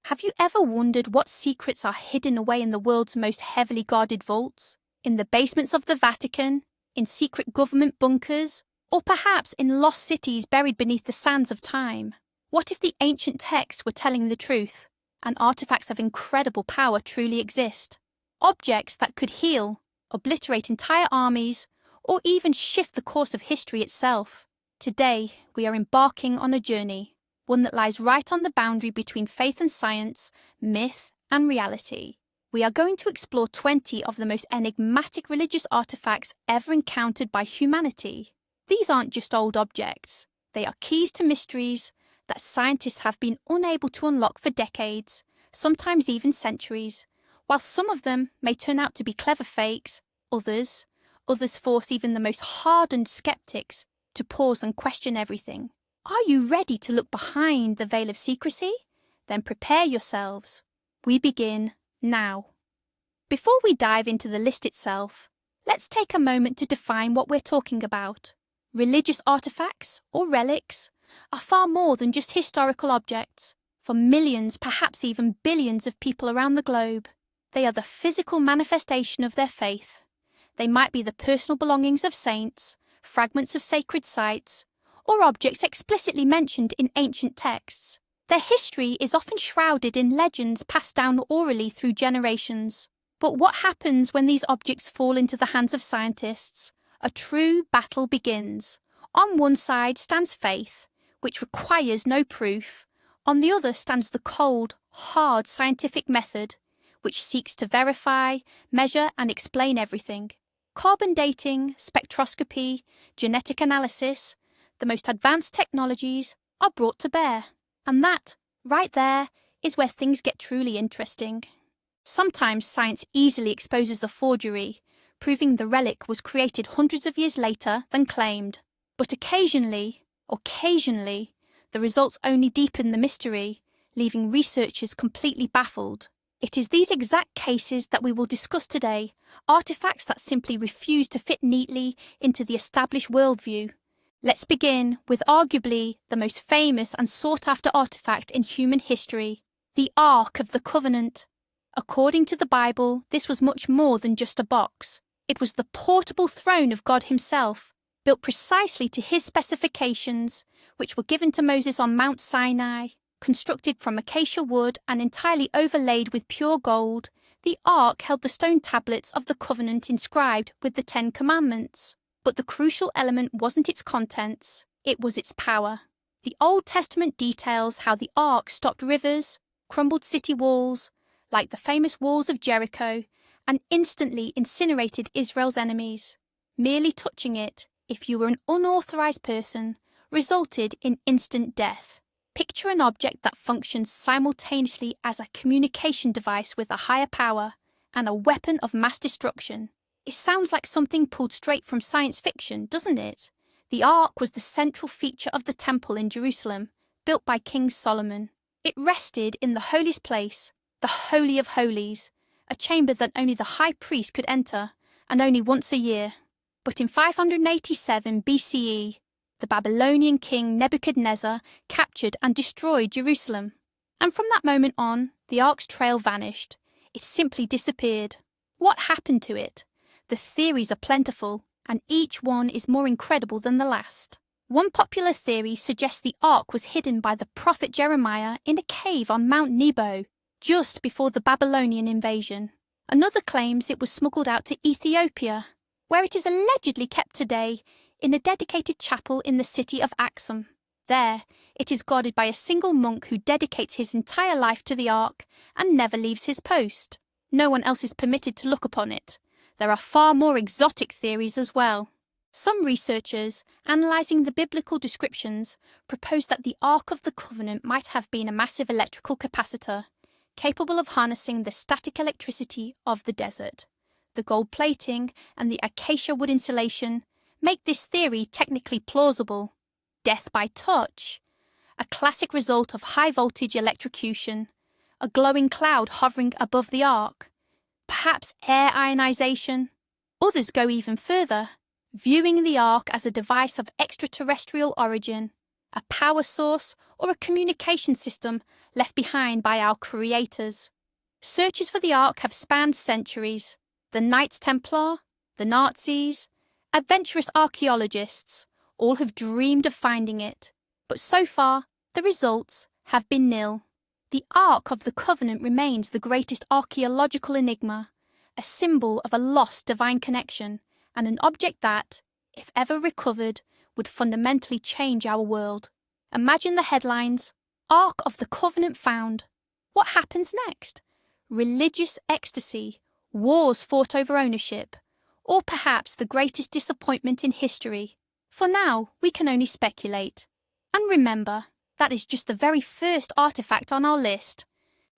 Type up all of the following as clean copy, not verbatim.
Have you ever wondered what secrets are hidden away in the world's most heavily guarded vaults? In the basements of the Vatican, in secret government bunkers, or perhaps in lost cities buried beneath the sands of time? What if the ancient texts were telling the truth, and artifacts of incredible power truly exist? Objects that could heal, obliterate entire armies, or even shift the course of history itself. Today, we are embarking on a journey, one that lies right on the boundary between faith and science, myth and reality. We are going to explore 20 of the most enigmatic religious artifacts ever encountered by humanity. These aren't just old objects. They are keys to mysteries that scientists have been unable to unlock for decades, sometimes even centuries. While some of them may turn out to be clever fakes, others force even the most hardened skeptics to pause and question everything. Are you ready to look behind the veil of secrecy? Then prepare yourselves. We begin now. Before we dive into the list itself, let's take a moment to define what we're talking about. Religious artifacts, or relics, are far more than just historical objects. For millions, perhaps even billions of people around the globe, they are the physical manifestation of their faith. They might be the personal belongings of saints, fragments of sacred sites, or objects explicitly mentioned in ancient texts. Their history is often shrouded in legends passed down orally through generations. But what happens when these objects fall into the hands of scientists? A true battle begins. On one side stands faith, which requires no proof. On the other stands the cold, hard scientific method, which seeks to verify, measure and explain everything. Carbon dating, spectroscopy, genetic analysis, the most advanced technologies are brought to bear. And that, right there, is where things get truly interesting. Sometimes science easily exposes a forgery, proving the relic was created hundreds of years later than claimed. But occasionally, the results only deepen the mystery, leaving researchers completely baffled. It is these exact cases that we will discuss today, artifacts that simply refuse to fit neatly into the established worldview. Let's begin with arguably the most famous and sought-after artifact in human history, the Ark of the Covenant. According to the Bible, this was much more than just a box. It was the portable throne of God himself, built precisely to his specifications, which were given to Moses on Mount Sinai. Constructed from acacia wood and entirely overlaid with pure gold, the Ark held the stone tablets of the covenant inscribed with the 10 Commandments. But the crucial element wasn't its contents, it was its power. The Old Testament details how the Ark stopped rivers, crumbled city walls, like the famous walls of Jericho, and instantly incinerated Israel's enemies. Merely touching it, if you were an unauthorized person, resulted in instant death. Picture an object that functions simultaneously as a communication device with a higher power and a weapon of mass destruction. It sounds like something pulled straight from science fiction, doesn't it? The Ark was the central feature of the temple in Jerusalem, built by King Solomon. It rested in the holiest place, the Holy of Holies, a chamber that only the high priest could enter, and only once a year. But in 587 BCE, the Babylonian king Nebuchadnezzar captured and destroyed Jerusalem. And from that moment on, the Ark's trail vanished. It simply disappeared. What happened to it? The theories are plentiful, and each one is more incredible than the last. One popular theory suggests the Ark was hidden by the prophet Jeremiah in a cave on Mount Nebo, just before the Babylonian invasion. Another claims it was smuggled out to Ethiopia, where it is allegedly kept today in a dedicated chapel in the city of Axum. There, it is guarded by a single monk who dedicates his entire life to the Ark and never leaves his post. No one else is permitted to look upon it. There are far more exotic theories as well. Some researchers, analysing the biblical descriptions, propose that the Ark of the Covenant might have been a massive electrical capacitor, capable of harnessing the static electricity of the desert. The gold plating and the acacia wood insulation make this theory technically plausible. Death by touch, a classic result of high-voltage electrocution, a glowing cloud hovering above the Ark, perhaps air ionization. Others go even further, viewing the Ark as a device of extraterrestrial origin, a power source, or a communication system left behind by our creators. Searches for the Ark have spanned centuries. The Knights Templar, the Nazis, adventurous archaeologists all have dreamed of finding it, but so far the results have been nil. The Ark of the Covenant remains the greatest archaeological enigma, a symbol of a lost divine connection, and an object that, if ever recovered, would fundamentally change our world. Imagine the headlines: Ark of the Covenant found. What happens next? Religious ecstasy, wars fought over ownership, or perhaps the greatest disappointment in history. For now, we can only speculate. And remember, that is just the very first artifact on our list.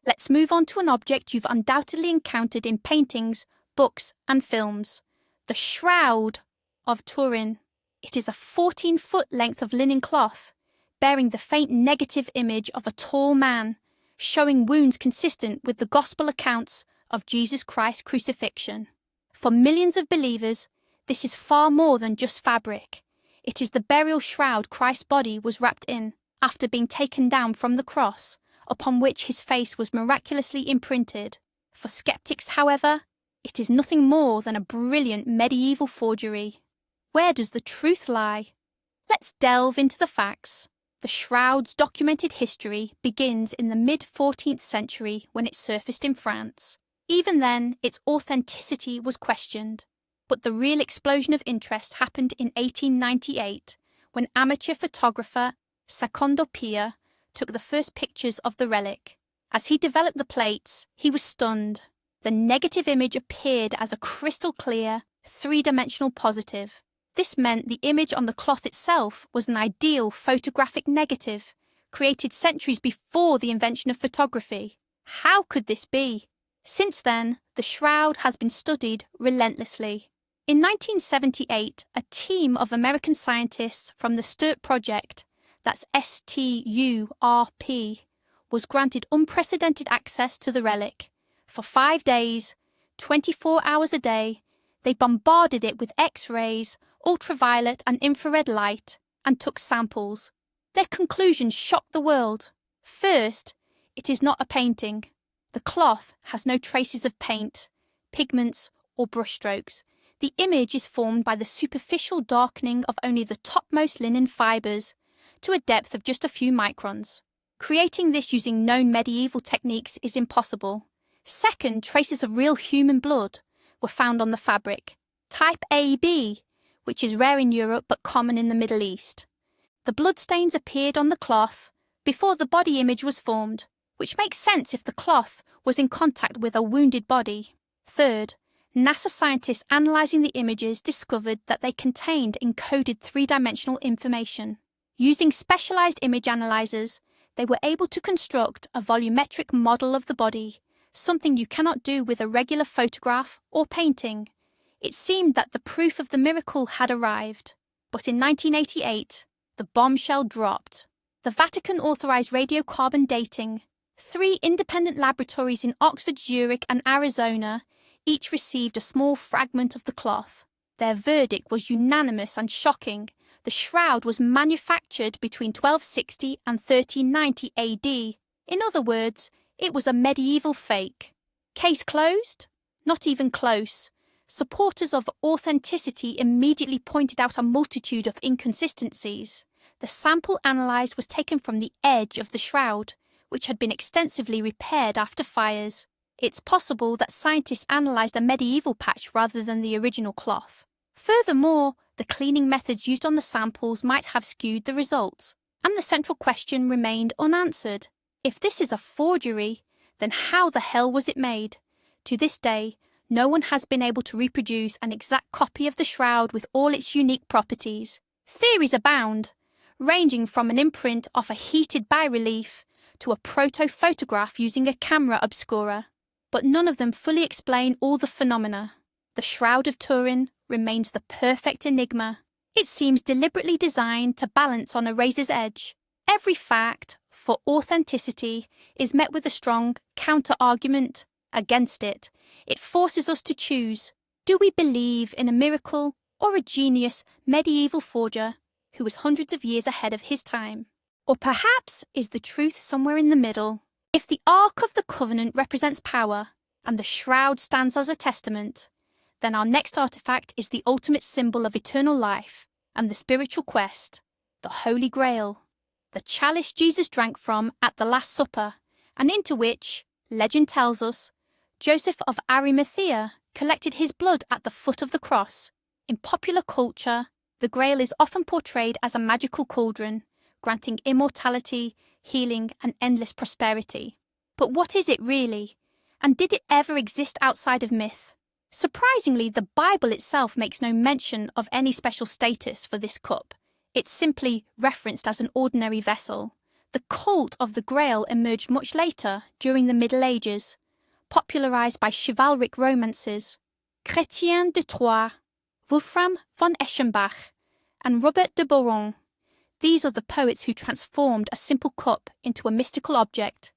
Let's move on to an object you've undoubtedly encountered in paintings, books, and films: the Shroud of Turin. It is a 14-foot length of linen cloth, bearing the faint negative image of a tall man, showing wounds consistent with the Gospel accounts of Jesus Christ's crucifixion. For millions of believers, this is far more than just fabric. It is the burial shroud Christ's body was wrapped in after being taken down from the cross, upon which his face was miraculously imprinted. For skeptics, however, it is nothing more than a brilliant medieval forgery. Where does the truth lie? Let's delve into the facts. The shroud's documented history begins in the mid-14th century when it surfaced in France. Even then, its authenticity was questioned. But the real explosion of interest happened in 1898, when amateur photographer Secondo Pia took the first pictures of the relic. As he developed the plates, he was stunned. The negative image appeared as a crystal-clear, three-dimensional positive. This meant the image on the cloth itself was an ideal photographic negative, created centuries before the invention of photography. How could this be? Since then, the shroud has been studied relentlessly. In 1978, a team of American scientists from the STURP project, that's STURP, was granted unprecedented access to the relic. For 5 days, 24 hours a day, they bombarded it with X-rays, ultraviolet and infrared light, and took samples. Their conclusions shocked the world. First, it is not a painting. The cloth has no traces of paint, pigments, or brushstrokes. The image is formed by the superficial darkening of only the topmost linen fibres, to a depth of just a few microns. Creating this using known medieval techniques is impossible. Second, traces of real human blood were found on the fabric, type AB, which is rare in Europe but common in the Middle East. The bloodstains appeared on the cloth before the body image was formed, which makes sense if the cloth was in contact with a wounded body. Third, NASA scientists analysing the images discovered that they contained encoded three-dimensional information. Using specialised image analysers, they were able to construct a volumetric model of the body, something you cannot do with a regular photograph or painting. It seemed that the proof of the miracle had arrived. But in 1988, the bombshell dropped. The Vatican authorised radiocarbon dating. 3 independent laboratories in Oxford, Zurich and Arizona each received a small fragment of the cloth. Their verdict was unanimous and shocking. The shroud was manufactured between 1260 and 1390 AD. In other words, it was a medieval fake. Case closed? Not even close. Supporters of authenticity immediately pointed out a multitude of inconsistencies. The sample analysed was taken from the edge of the shroud, which had been extensively repaired after fires. It's possible that scientists analysed a medieval patch rather than the original cloth. Furthermore, the cleaning methods used on the samples might have skewed the results, and the central question remained unanswered. If this is a forgery, then how the hell was it made? To this day, no one has been able to reproduce an exact copy of the shroud with all its unique properties. Theories abound, ranging from an imprint off a heated bas-relief to a proto-photograph using a camera obscura. But none of them fully explain all the phenomena. The Shroud of Turin remains the perfect enigma. It seems deliberately designed to balance on a razor's edge. Every fact, for authenticity, is met with a strong counter-argument against it. It forces us to choose. Do we believe in a miracle or a genius medieval forger who was hundreds of years ahead of his time? Or perhaps is the truth somewhere in the middle? If the Ark of the Covenant represents power, and the Shroud stands as a testament, then our next artifact is the ultimate symbol of eternal life and the spiritual quest, the Holy Grail, the chalice Jesus drank from at the Last Supper, and into which, legend tells us, Joseph of Arimathea collected his blood at the foot of the cross. In popular culture, the Grail is often portrayed as a magical cauldron, granting immortality, healing, and endless prosperity. But what is it really? And did it ever exist outside of myth? Surprisingly, the Bible itself makes no mention of any special status for this cup. It's simply referenced as an ordinary vessel. The cult of the Grail emerged much later, during the Middle Ages, popularized by chivalric romances. Chrétien de Troyes, Wolfram von Eschenbach, and Robert de Boron. These are the poets who transformed a simple cup into a mystical object,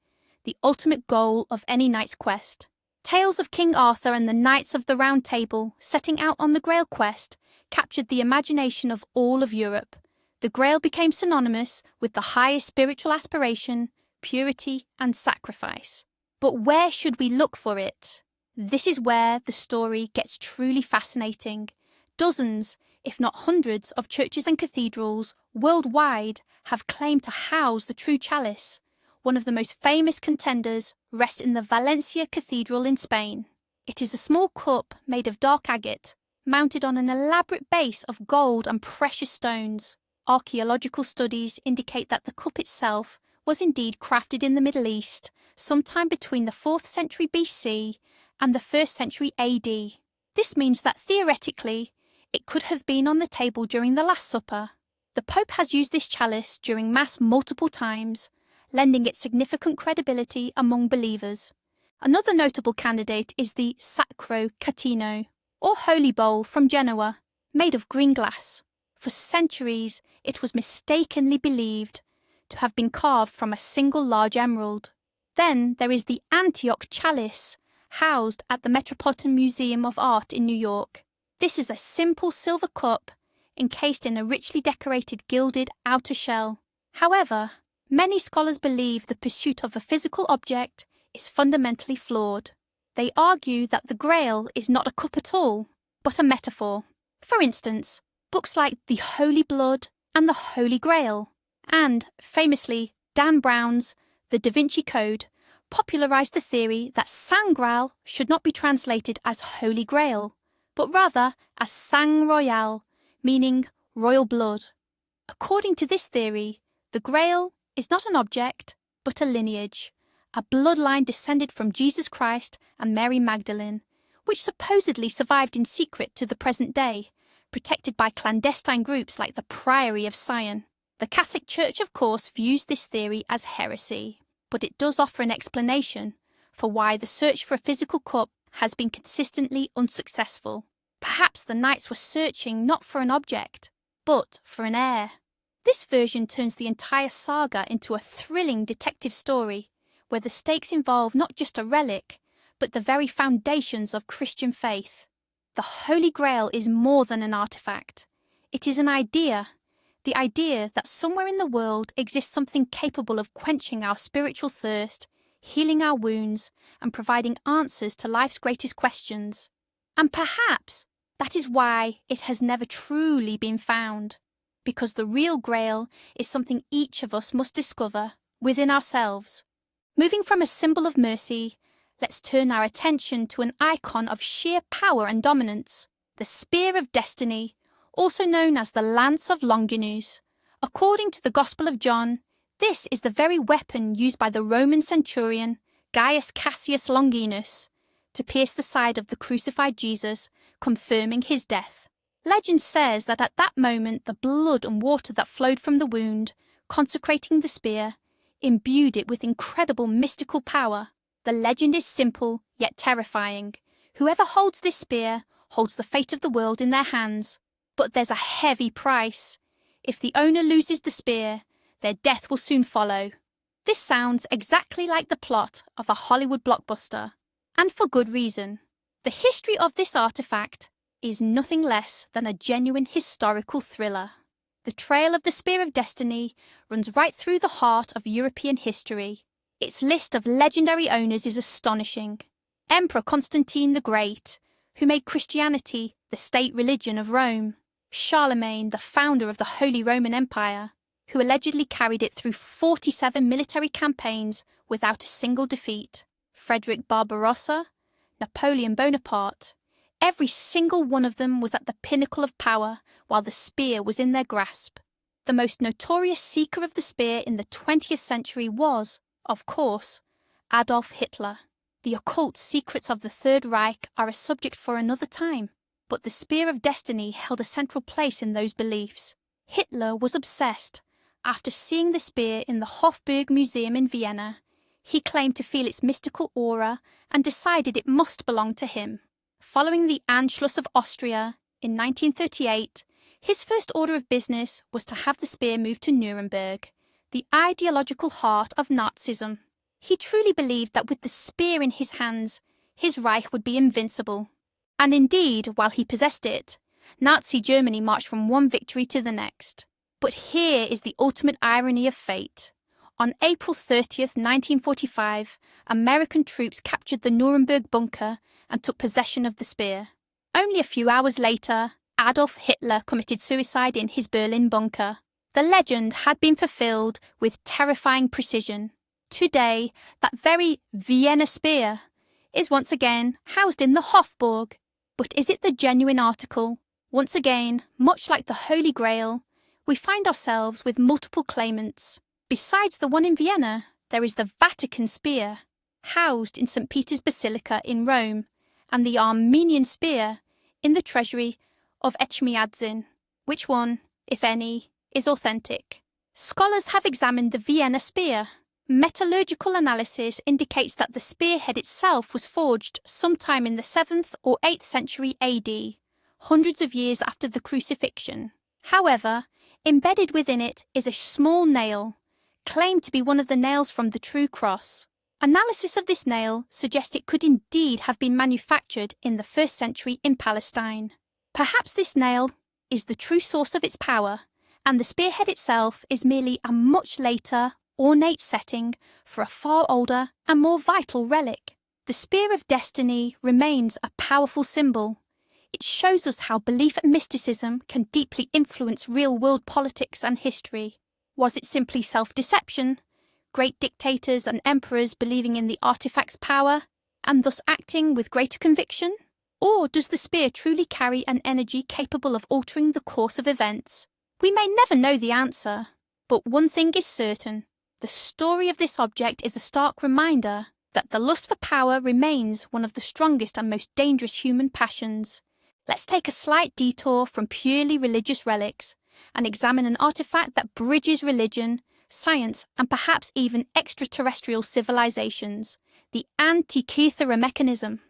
the ultimate goal of any knight's quest. Tales of King Arthur and the Knights of the Round Table setting out on the Grail quest captured the imagination of all of Europe. The Grail became synonymous with the highest spiritual aspiration, purity, and sacrifice. But where should we look for it? This is where the story gets truly fascinating. Dozens, if not hundreds, of churches and cathedrals worldwide have claimed to house the true chalice. One of the most famous contenders rests in the Valencia Cathedral in Spain. It is a small cup made of dark agate, mounted on an elaborate base of gold and precious stones. Archaeological studies indicate that the cup itself was indeed crafted in the Middle East, sometime between the 4th century BC and the 1st century AD. This means that theoretically, it could have been on the table during the Last Supper. The Pope has used this chalice during Mass multiple times, lending it significant credibility among believers. Another notable candidate is the Sacro Catino, or Holy Bowl from Genoa, made of green glass. For centuries, it was mistakenly believed to have been carved from a single large emerald. Then there is the Antioch Chalice, housed at the Metropolitan Museum of Art in New York. This is a simple silver cup encased in a richly decorated gilded outer shell. However, many scholars believe the pursuit of a physical object is fundamentally flawed. They argue that the Grail is not a cup at all, but a metaphor. For instance, books like The Holy Blood and The Holy Grail, and, famously, Dan Brown's The Da Vinci Code, popularized the theory that Sang Graal should not be translated as Holy Grail, but rather as Sang Royal, meaning royal blood. According to this theory, the Grail is not an object, but a lineage, a bloodline descended from Jesus Christ and Mary Magdalene, which supposedly survived in secret to the present day, protected by clandestine groups like the Priory of Sion. The Catholic Church, of course, views this theory as heresy, but it does offer an explanation for why the search for a physical cup has been consistently unsuccessful. Perhaps the knights were searching not for an object, but for an heir. This version turns the entire saga into a thrilling detective story, where the stakes involve not just a relic, but the very foundations of Christian faith. The Holy Grail is more than an artifact. It is an idea, the idea that somewhere in the world exists something capable of quenching our spiritual thirst, healing our wounds, and providing answers to life's greatest questions. And perhaps that is why it has never truly been found, because the real Grail is something each of us must discover within ourselves. Moving from a symbol of mercy, let's turn our attention to an icon of sheer power and dominance, the Spear of Destiny, also known as the Lance of Longinus. According to the Gospel of John, this is the very weapon used by the Roman centurion Gaius Cassius Longinus to pierce the side of the crucified Jesus, confirming his death. Legend says that at that moment the blood and water that flowed from the wound, consecrating the spear, imbued it with incredible mystical power. The legend is simple, yet terrifying. Whoever holds this spear holds the fate of the world in their hands. But there's a heavy price. If the owner loses the spear, their death will soon follow. This sounds exactly like the plot of a Hollywood blockbuster, and for good reason. The history of this artifact is nothing less than a genuine historical thriller. The trail of the Spear of Destiny runs right through the heart of European history. Its list of legendary owners is astonishing. Emperor Constantine the Great, who made Christianity the state religion of Rome. Charlemagne, the founder of the Holy Roman Empire, who allegedly carried it through 47 military campaigns without a single defeat. Frederick Barbarossa, Napoleon Bonaparte. Every single one of them was at the pinnacle of power while the spear was in their grasp. The most notorious seeker of the spear in the 20th century was, of course, Adolf Hitler. The occult secrets of the Third Reich are a subject for another time, but the Spear of Destiny held a central place in those beliefs. Hitler was obsessed. After seeing the spear in the Hofburg Museum in Vienna, he claimed to feel its mystical aura and decided it must belong to him. Following the Anschluss of Austria in 1938, his first order of business was to have the spear moved to Nuremberg, the ideological heart of Nazism. He truly believed that with the spear in his hands, his Reich would be invincible. And indeed, while he possessed it, Nazi Germany marched from one victory to the next. But here is the ultimate irony of fate. On April 30th, 1945, American troops captured the Nuremberg bunker and took possession of the spear. Only a few hours later, Adolf Hitler committed suicide in his Berlin bunker. The legend had been fulfilled with terrifying precision. Today, that very Vienna spear is once again housed in the Hofburg. But is it the genuine article? Once again, much like the Holy Grail, we find ourselves with multiple claimants. Besides the one in Vienna, there is the Vatican spear, housed in St. Peter's Basilica in Rome, and the Armenian spear in the treasury of Echmiadzin. Which one, if any, is authentic? Scholars have examined the Vienna spear. Metallurgical analysis indicates that the spearhead itself was forged sometime in the 7th or 8th century AD, hundreds of years after the crucifixion. However, embedded within it is a small nail, claimed to be one of the nails from the true cross. Analysis of this nail suggests it could indeed have been manufactured in the 1st century in Palestine. Perhaps this nail is the true source of its power, and the spearhead itself is merely a much later, ornate setting for a far older and more vital relic. The Spear of Destiny remains a powerful symbol. It shows us how belief and mysticism can deeply influence real-world politics and history. Was it simply self-deception? Great dictators and emperors believing in the artifact's power, and thus acting with greater conviction? Or does the spear truly carry an energy capable of altering the course of events? We may never know the answer, but one thing is certain. The story of this object is a stark reminder that the lust for power remains one of the strongest and most dangerous human passions. Let's take a slight detour from purely religious relics and examine an artifact that bridges religion, science, and perhaps even extraterrestrial civilizations, the Antikythera mechanism.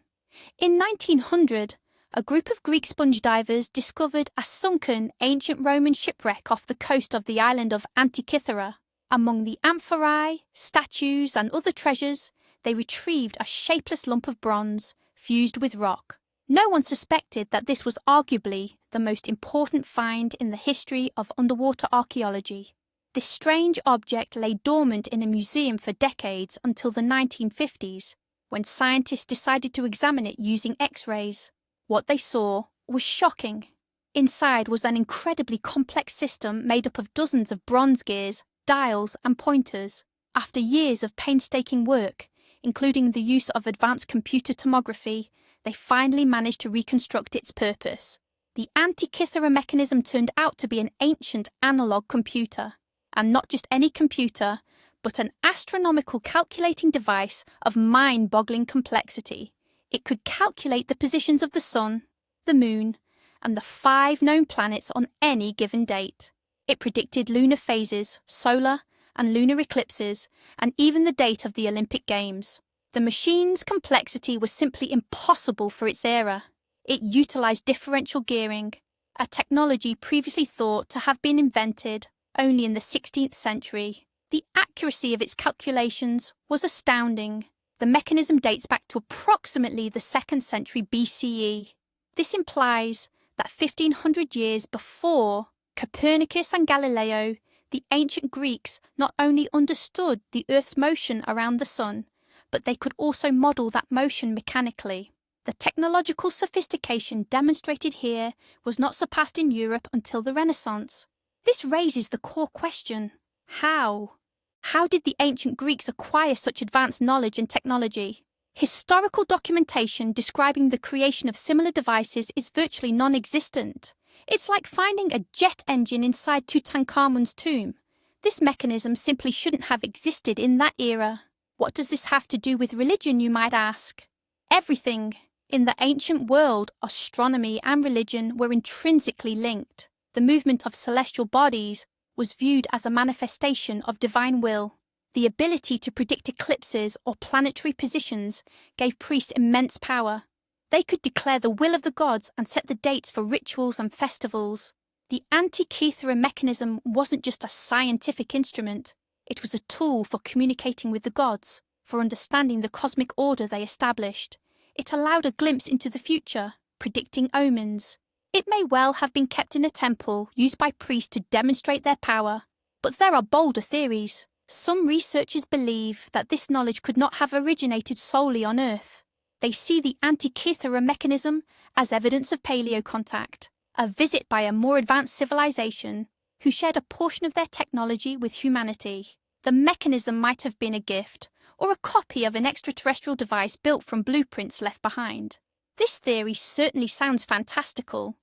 In 1900, a group of Greek sponge divers discovered a sunken ancient Roman shipwreck off the coast of the island of Antikythera. Among the amphorae, statues, and other treasures, they retrieved a shapeless lump of bronze fused with rock. No one suspected that this was arguably the most important find in the history of underwater archaeology. This strange object lay dormant in a museum for decades until the 1950s, when scientists decided to examine it using X-rays. What they saw was shocking. Inside was an incredibly complex system made up of dozens of bronze gears, dials, and pointers. After years of painstaking work, including the use of advanced computer tomography, they finally managed to reconstruct its purpose. The Antikythera mechanism turned out to be an ancient analog computer, and not just any computer, but an astronomical calculating device of mind-boggling complexity. It could calculate the positions of the sun, the moon, and the 5 known planets on any given date. It predicted lunar phases, solar and lunar eclipses, and even the date of the Olympic Games. The machine's complexity was simply impossible for its era. It utilized differential gearing, a technology previously thought to have been invented only in the 16th century. The accuracy of its calculations was astounding. The mechanism dates back to approximately the 2nd century BCE. This implies that 1500 years before Copernicus and Galileo, the ancient Greeks not only understood the Earth's motion around the sun, but they could also model that motion mechanically. The technological sophistication demonstrated here was not surpassed in Europe until the Renaissance. This raises the core question: how? How did the ancient Greeks acquire such advanced knowledge and technology? Historical documentation describing the creation of similar devices is virtually non-existent. It's like finding a jet engine inside Tutankhamun's tomb. This mechanism simply shouldn't have existed in that era. What does this have to do with religion, you might ask? Everything. In the ancient world, astronomy and religion were intrinsically linked. The movement of celestial bodies was viewed as a manifestation of divine will. The ability to predict eclipses or planetary positions gave priests immense power. They could declare the will of the gods and set the dates for rituals and festivals. The Antikythera mechanism wasn't just a scientific instrument, it was a tool for communicating with the gods, for understanding the cosmic order they established. It allowed a glimpse into the future, predicting omens. It may well have been kept in a temple used by priests to demonstrate their power, but there are bolder theories. Some researchers believe that this knowledge could not have originated solely on Earth. They see the Antikythera mechanism as evidence of paleocontact, a visit by a more advanced civilization who shared a portion of their technology with humanity. The mechanism might have been a gift, or a copy of an extraterrestrial device built from blueprints left behind. This theory certainly sounds fantastical,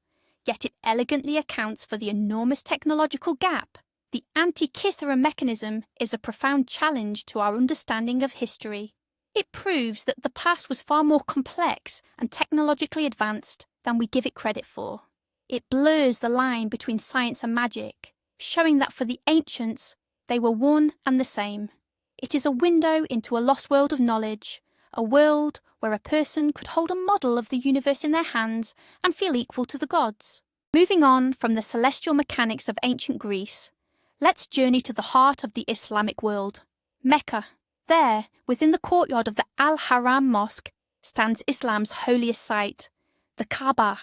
yet it elegantly accounts for the enormous technological gap. The Antikythera mechanism is a profound challenge to our understanding of history. It proves that the past was far more complex and technologically advanced than we give it credit for. It blurs the line between science and magic, showing that for the ancients, they were one and the same. It is a window into a lost world of knowledge, a world where a person could hold a model of the universe in their hands and feel equal to the gods. Moving on from the celestial mechanics of ancient Greece, let's journey to the heart of the Islamic world, Mecca. There, within the courtyard of the Al-Haram Mosque, stands Islam's holiest site, the Kaaba,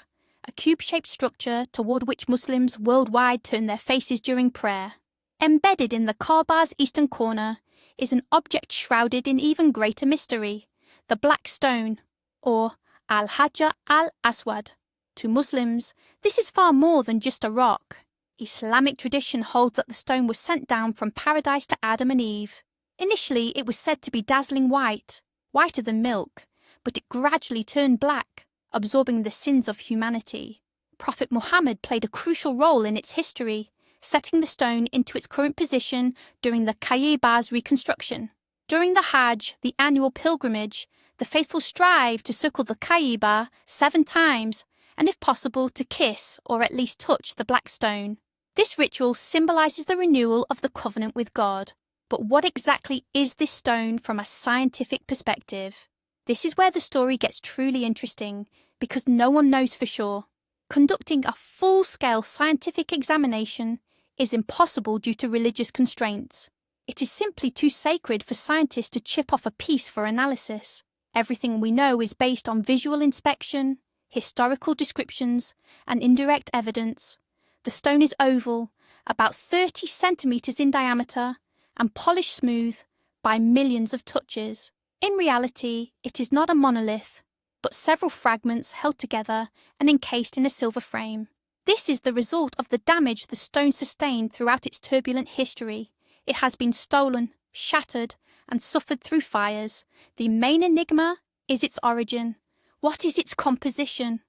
a cube-shaped structure toward which Muslims worldwide turn their faces during prayer. Embedded in the Kaaba's eastern corner is an object shrouded in even greater mystery, the Black Stone, or Al-Hajar al-Aswad. To Muslims, this is far more than just a rock. Islamic tradition holds that the stone was sent down from paradise to Adam and Eve. Initially, it was said to be dazzling white, whiter than milk, but it gradually turned black, absorbing the sins of humanity. Prophet Muhammad played a crucial role in its history, setting the stone into its current position during the Ka'ba's reconstruction. During the Hajj, the annual pilgrimage, the faithful strive to circle the Kaaba 7 times, and if possible to kiss or at least touch the black stone. This ritual symbolizes the renewal of the covenant with God. But what exactly is this stone from a scientific perspective? This is where the story gets truly interesting, because no one knows for sure. Conducting a full-scale scientific examination is impossible due to religious constraints. It is simply too sacred for scientists to chip off a piece for analysis. Everything we know is based on visual inspection, historical descriptions, and indirect evidence. The stone is oval, about 30 centimeters in diameter, and polished smooth by millions of touches. In reality, it is not a monolith, but several fragments held together and encased in a silver frame. This is the result of the damage the stone sustained throughout its turbulent history. It has been stolen, shattered, and suffered through fires. The main enigma is its origin. What is its composition?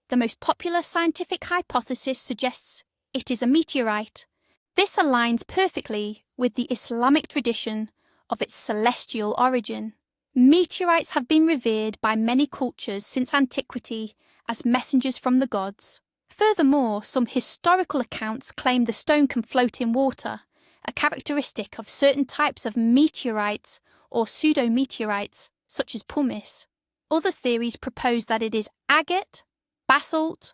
The most popular scientific hypothesis suggests it is a meteorite. This aligns perfectly with the Islamic tradition of its celestial origin. Meteorites have been revered by many cultures since antiquity as messengers from the gods. Furthermore, some historical accounts claim the stone can float in water, a characteristic of certain types of meteorites or pseudo-meteorites, such as pumice. Other theories propose that it is agate, basalt,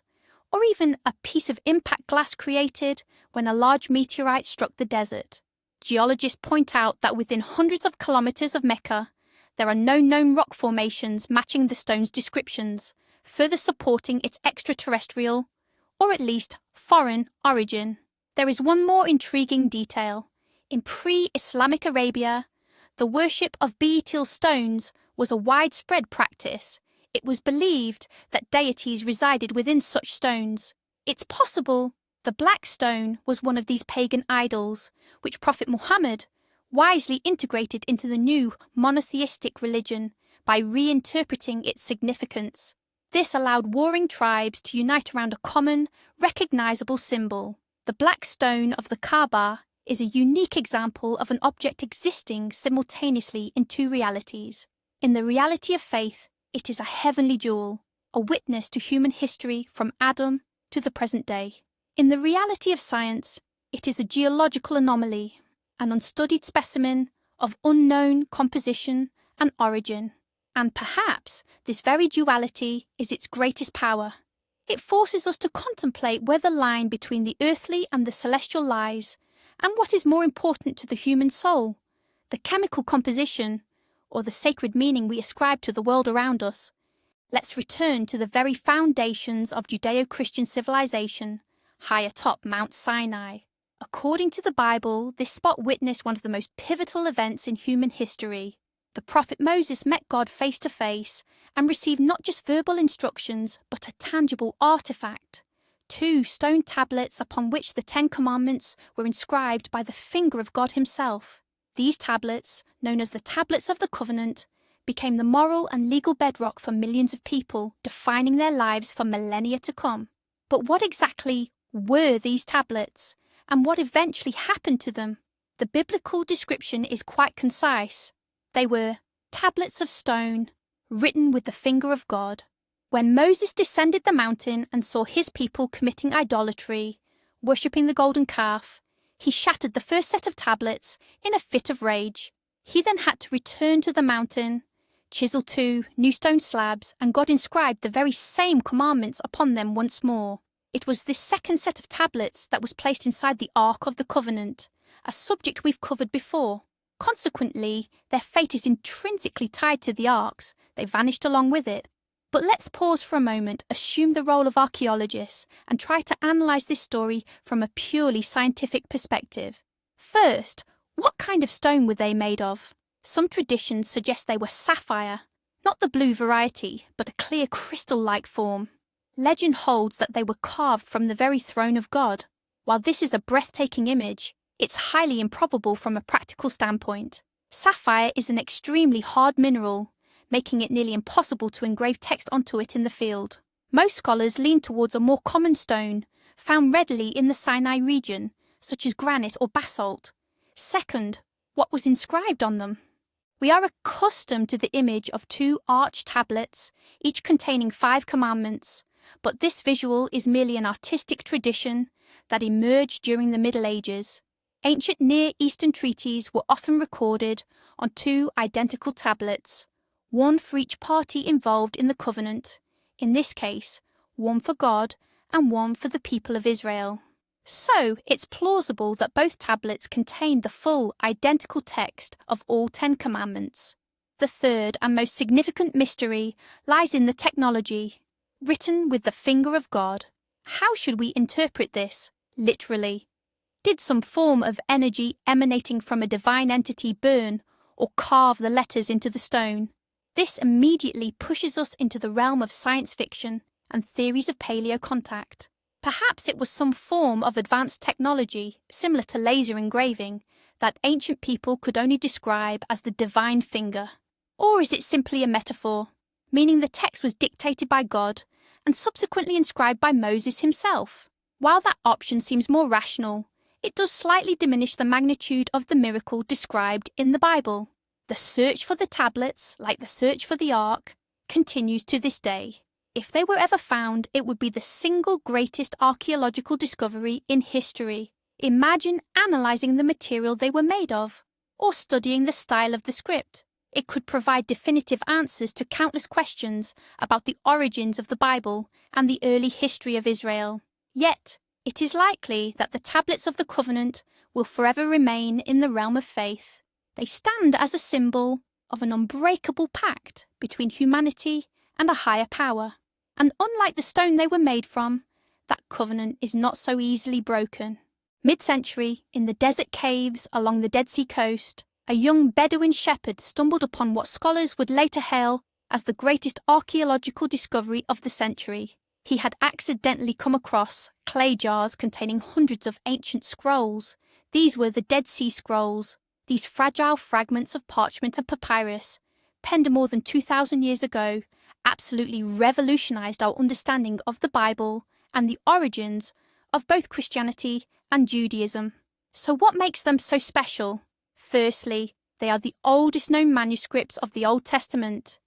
or even a piece of impact glass created when a large meteorite struck the desert. Geologists point out that within hundreds of kilometers of Mecca, there are no known rock formations matching the stone's descriptions, further supporting its extraterrestrial, or at least foreign, origin. There is one more intriguing detail. In pre-Islamic Arabia, the worship of beetle stones was a widespread practice. It was believed that deities resided within such stones. It's possible the black stone was one of these pagan idols, which Prophet Muhammad wisely integrated into the new monotheistic religion by reinterpreting its significance. This allowed warring tribes to unite around a common, recognizable symbol. The black stone of the Kaaba is a unique example of an object existing simultaneously in two realities. In the reality of faith, it is a heavenly jewel, a witness to human history from Adam to the present day. In the reality of science, it is a geological anomaly, an unstudied specimen of unknown composition and origin. And perhaps this very duality is its greatest power. It forces us to contemplate where the line between the earthly and the celestial lies, and what is more important to the human soul, the chemical composition or the sacred meaning we ascribe to the world around us. Let's return to the very foundations of Judeo-Christian civilization, high atop Mount Sinai. According to the Bible, this spot witnessed one of the most pivotal events in human history. The prophet Moses met God face to face and received not just verbal instructions, but a tangible artifact. 2 stone tablets upon which the 10 Commandments were inscribed by the finger of God himself. These tablets, known as the Tablets of the Covenant, became the moral and legal bedrock for millions of people, defining their lives for millennia to come. But what exactly were these tablets, and what eventually happened to them? The biblical description is quite concise. They were tablets of stone, written with the finger of God. When Moses descended the mountain and saw his people committing idolatry, worshipping the golden calf, he shattered the first set of tablets in a fit of rage. He then had to return to the mountain, chisel 2 new stone slabs, and God inscribed the very same commandments upon them once more. It was this second set of tablets that was placed inside the Ark of the Covenant, a subject we've covered before. Consequently, their fate is intrinsically tied to the arks. They vanished along with it. But let's pause for a moment, assume the role of archaeologists, and try to analyse this story from a purely scientific perspective. First, what kind of stone were they made of? Some traditions suggest they were sapphire, not the blue variety, but a clear crystal-like form. Legend holds that they were carved from the very throne of God. While this is a breathtaking image, it's highly improbable from a practical standpoint. Sapphire is an extremely hard mineral, making it nearly impossible to engrave text onto it in the field. Most scholars lean towards a more common stone, found readily in the Sinai region, such as granite or basalt. Second, what was inscribed on them? We are accustomed to the image of 2 arched tablets, each containing 5 commandments, but this visual is merely an artistic tradition that emerged during the Middle Ages. Ancient Near Eastern treaties were often recorded on 2 identical tablets, one for each party involved in the covenant, in this case, one for God and one for the people of Israel. So, it's plausible that both tablets contained the full, identical text of all 10 commandments. The third and most significant mystery lies in the technology, written with the finger of God. How should we interpret this, literally? Did some form of energy emanating from a divine entity burn or carve the letters into the stone? This immediately pushes us into the realm of science fiction and theories of paleocontact. Perhaps it was some form of advanced technology, similar to laser engraving, that ancient people could only describe as the divine finger. Or is it simply a metaphor, meaning the text was dictated by God and subsequently inscribed by Moses himself? While that option seems more rational, it does slightly diminish the magnitude of the miracle described in the Bible. The search for the tablets, like the search for the Ark, continues to this day. If they were ever found, it would be the single greatest archaeological discovery in history. Imagine analysing the material they were made of, or studying the style of the script. It could provide definitive answers to countless questions about the origins of the Bible and the early history of Israel. Yet, it is likely that the tablets of the covenant will forever remain in the realm of faith. They stand as a symbol of an unbreakable pact between humanity and a higher power. And unlike the stone they were made from, that covenant is not so easily broken. Mid-century, in the desert caves along the Dead Sea coast, a young Bedouin shepherd stumbled upon what scholars would later hail as the greatest archaeological discovery of the century. He had accidentally come across clay jars containing hundreds of ancient scrolls. These were the Dead Sea Scrolls. These fragile fragments of parchment and papyrus, penned more than 2,000 years ago, absolutely revolutionized our understanding of the Bible and the origins of both Christianity and Judaism. So what makes them so special? Firstly, they are the oldest known manuscripts of the Old Testament.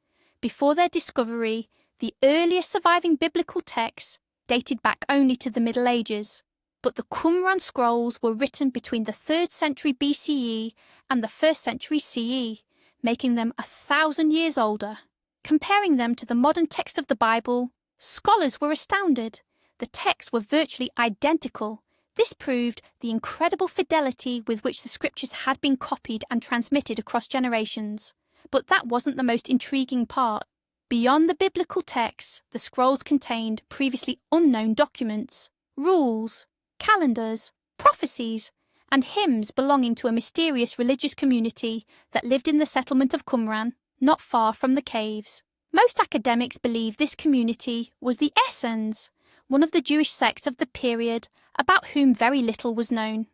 Before their discovery, the earliest surviving biblical texts dated back only to the Middle Ages. But the Qumran scrolls were written between the 3rd century BCE and the 1st century CE, making them 1,000 years older. Comparing them to the modern text of the Bible, scholars were astounded. The texts were virtually identical. This proved the incredible fidelity with which the scriptures had been copied and transmitted across generations. But that wasn't the most intriguing part. Beyond the biblical texts, the scrolls contained previously unknown documents, rules, calendars, prophecies, and hymns belonging to a mysterious religious community that lived in the settlement of Qumran, not far from the caves. Most academics believe this community was the Essenes, one of the Jewish sects of the period about whom very little was known.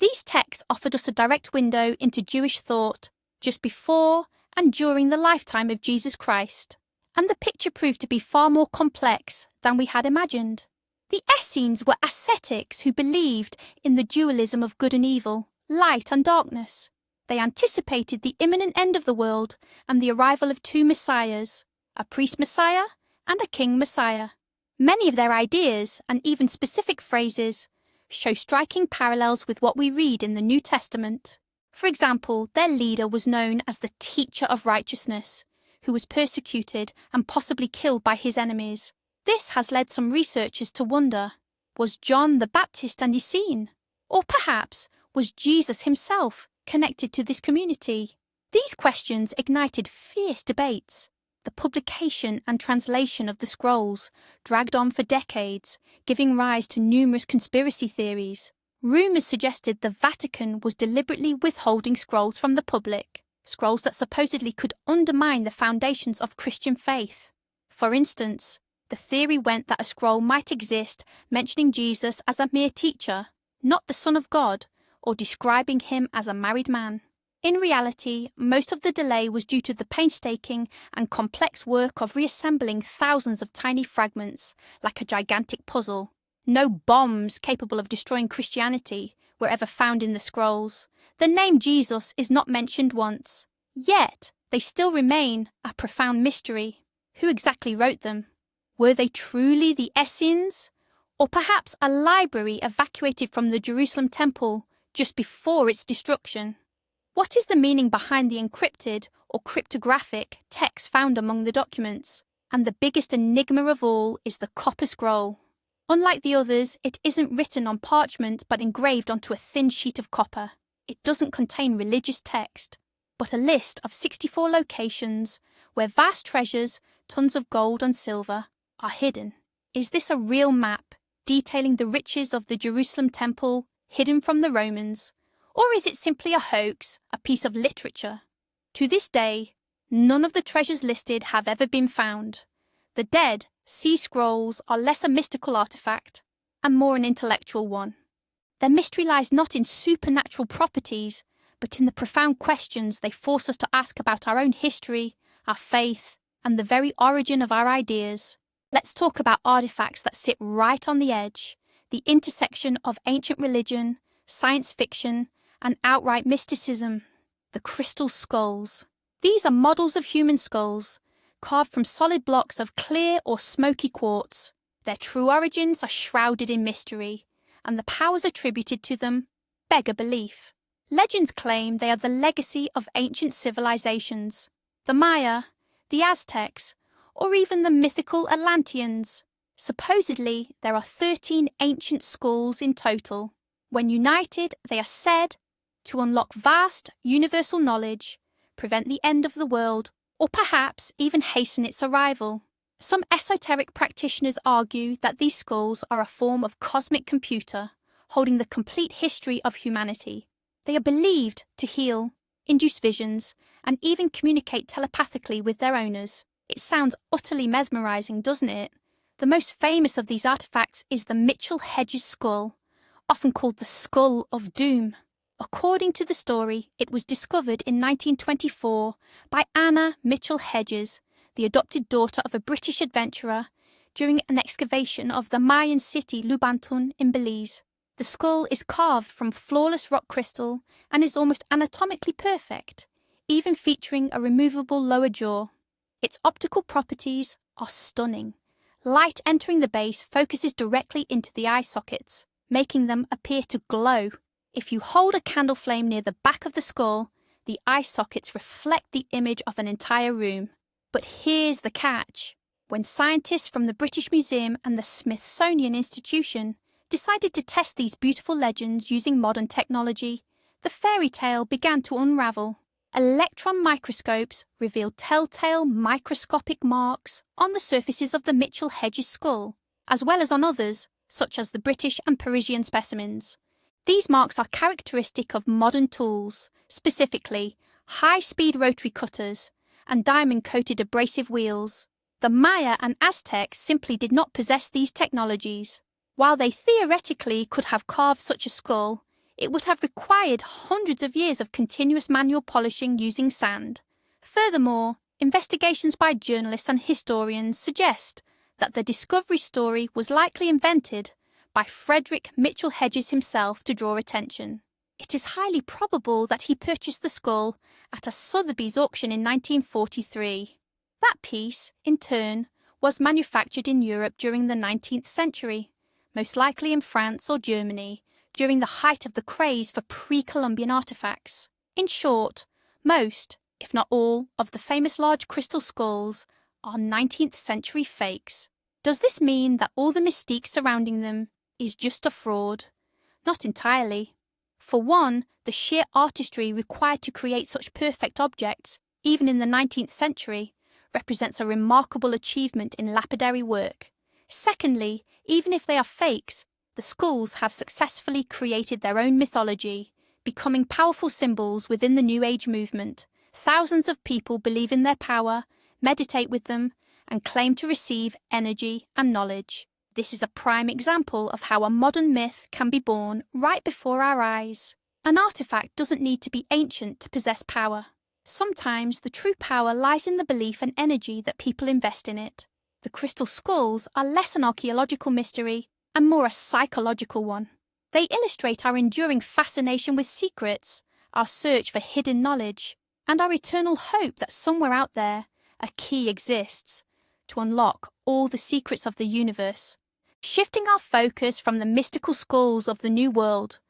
These texts offered us a direct window into Jewish thought just before and during the lifetime of Jesus Christ, and the picture proved to be far more complex than we had imagined. The Essenes were ascetics who believed in the dualism of good and evil, light and darkness. They anticipated the imminent end of the world and the arrival of two messiahs, a priest messiah and a king messiah. Many of their ideas, and even specific phrases, show striking parallels with what we read in the New Testament. For example, their leader was known as the Teacher of Righteousness, who was persecuted and possibly killed by his enemies. This has led some researchers to wonder, was John the Baptist an Essene? Or perhaps was Jesus himself connected to this community? These questions ignited fierce debates. The publication and translation of the scrolls dragged on for decades, giving rise to numerous conspiracy theories. Rumours suggested the Vatican was deliberately withholding scrolls from the public, scrolls that supposedly could undermine the foundations of Christian faith. For instance, the theory went that a scroll might exist mentioning Jesus as a mere teacher, not the Son of God, or describing him as a married man. In reality, most of the delay was due to the painstaking and complex work of reassembling thousands of tiny fragments, like a gigantic puzzle. No bombs capable of destroying Christianity were ever found in the scrolls. The name Jesus is not mentioned once. Yet, they still remain a profound mystery. Who exactly wrote them? Were they truly the Essenes? Or perhaps a library evacuated from the Jerusalem temple just before its destruction? What is the meaning behind the encrypted or cryptographic text found among the documents? And the biggest enigma of all is the copper scroll. Unlike the others, it isn't written on parchment but engraved onto a thin sheet of copper. It doesn't contain religious text, but a list of 64 locations where vast treasures, tons of gold and silver, are hidden. Is this a real map detailing the riches of the Jerusalem temple hidden from the Romans? Or is it simply a hoax, a piece of literature? To this day, none of the treasures listed have ever been found. The Dead Sea Scrolls are less a mystical artifact and more an intellectual one. Their mystery lies not in supernatural properties, but in the profound questions they force us to ask about our own history, our faith, and the very origin of our ideas. Let's talk about artifacts that sit right on the edge, the intersection of ancient religion, science fiction, and outright mysticism. The crystal skulls. These are models of human skulls, carved from solid blocks of clear or smoky quartz. Their true origins are shrouded in mystery, and the powers attributed to them beg a belief. Legends claim they are the legacy of ancient civilizations, the Maya, the Aztecs, or even the mythical Atlanteans. Supposedly, there are 13 ancient skulls in total. When united, they are said to unlock vast, universal knowledge, prevent the end of the world, or perhaps even hasten its arrival. Some esoteric practitioners argue that these skulls are a form of cosmic computer, holding the complete history of humanity. They are believed to heal, induce visions, and even communicate telepathically with their owners. It sounds utterly mesmerizing, doesn't it? The most famous of these artifacts is the Mitchell Hedges skull, often called the Skull of Doom. According to the story, it was discovered in 1924 by Anna Mitchell Hedges, the adopted daughter of a British adventurer, during an excavation of the Mayan city Lubantun in Belize. The skull is carved from flawless rock crystal and is almost anatomically perfect, even featuring a removable lower jaw. Its optical properties are stunning. Light entering the base focuses directly into the eye sockets, making them appear to glow. If you hold a candle flame near the back of the skull, the eye sockets reflect the image of an entire room. But here's the catch. When scientists from the British Museum and the Smithsonian Institution decided to test these beautiful legends using modern technology, the fairy tale began to unravel. Electron microscopes revealed telltale microscopic marks on the surfaces of the Mitchell Hedges skull, as well as on others, such as the British and Parisian specimens. These marks are characteristic of modern tools, specifically high-speed rotary cutters and diamond-coated abrasive wheels. The Maya and Aztecs simply did not possess these technologies. While they theoretically could have carved such a skull, it would have required hundreds of years of continuous manual polishing using sand. Furthermore, investigations by journalists and historians suggest that the discovery story was likely invented by Frederick Mitchell Hedges himself to draw attention. It is highly probable that he purchased the skull at a Sotheby's auction in 1943. That piece, in turn, was manufactured in Europe during the 19th century, most likely in France or Germany, during the height of the craze for pre-Columbian artifacts. In short, most, if not all, of the famous large crystal skulls are 19th century fakes. Does this mean that all the mystique surrounding them is just a fraud? Not entirely. For one, the sheer artistry required to create such perfect objects, even in the 19th century, represents a remarkable achievement in lapidary work. Secondly, even if they are fakes, the skulls have successfully created their own mythology, becoming powerful symbols within the New Age movement. Thousands of people believe in their power, meditate with them, and claim to receive energy and knowledge. This is a prime example of how a modern myth can be born right before our eyes. An artifact doesn't need to be ancient to possess power. Sometimes the true power lies in the belief and energy that people invest in it. The crystal skulls are less an archaeological mystery and more a psychological one. They illustrate our enduring fascination with secrets, our search for hidden knowledge, and our eternal hope that somewhere out there a key exists to unlock all the secrets of the universe. Shifting our focus from the mystical skulls of the New World,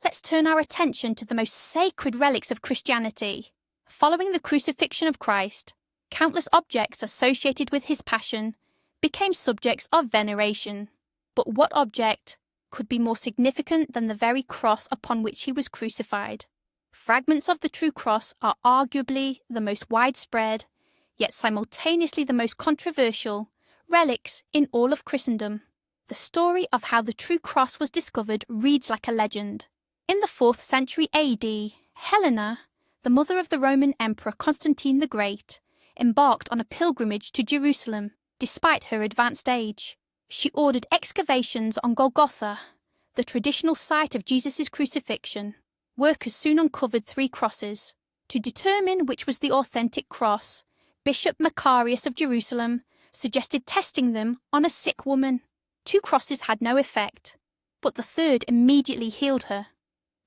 let's turn our attention to the most sacred relics of Christianity. Following the crucifixion of Christ, countless objects associated with his passion became subjects of veneration. But what object could be more significant than the very cross upon which he was crucified? Fragments of the true cross are arguably the most widespread, yet simultaneously the most controversial, relics in all of Christendom. The story of how the true cross was discovered reads like a legend. In the 4th century AD, Helena, the mother of the Roman Emperor Constantine the Great, embarked on a pilgrimage to Jerusalem, despite her advanced age. She ordered excavations on Golgotha, the traditional site of Jesus' crucifixion. Workers soon uncovered 3 crosses. To determine which was the authentic cross, Bishop Macarius of Jerusalem suggested testing them on a sick woman. 2 crosses had no effect, but the 3rd immediately healed her.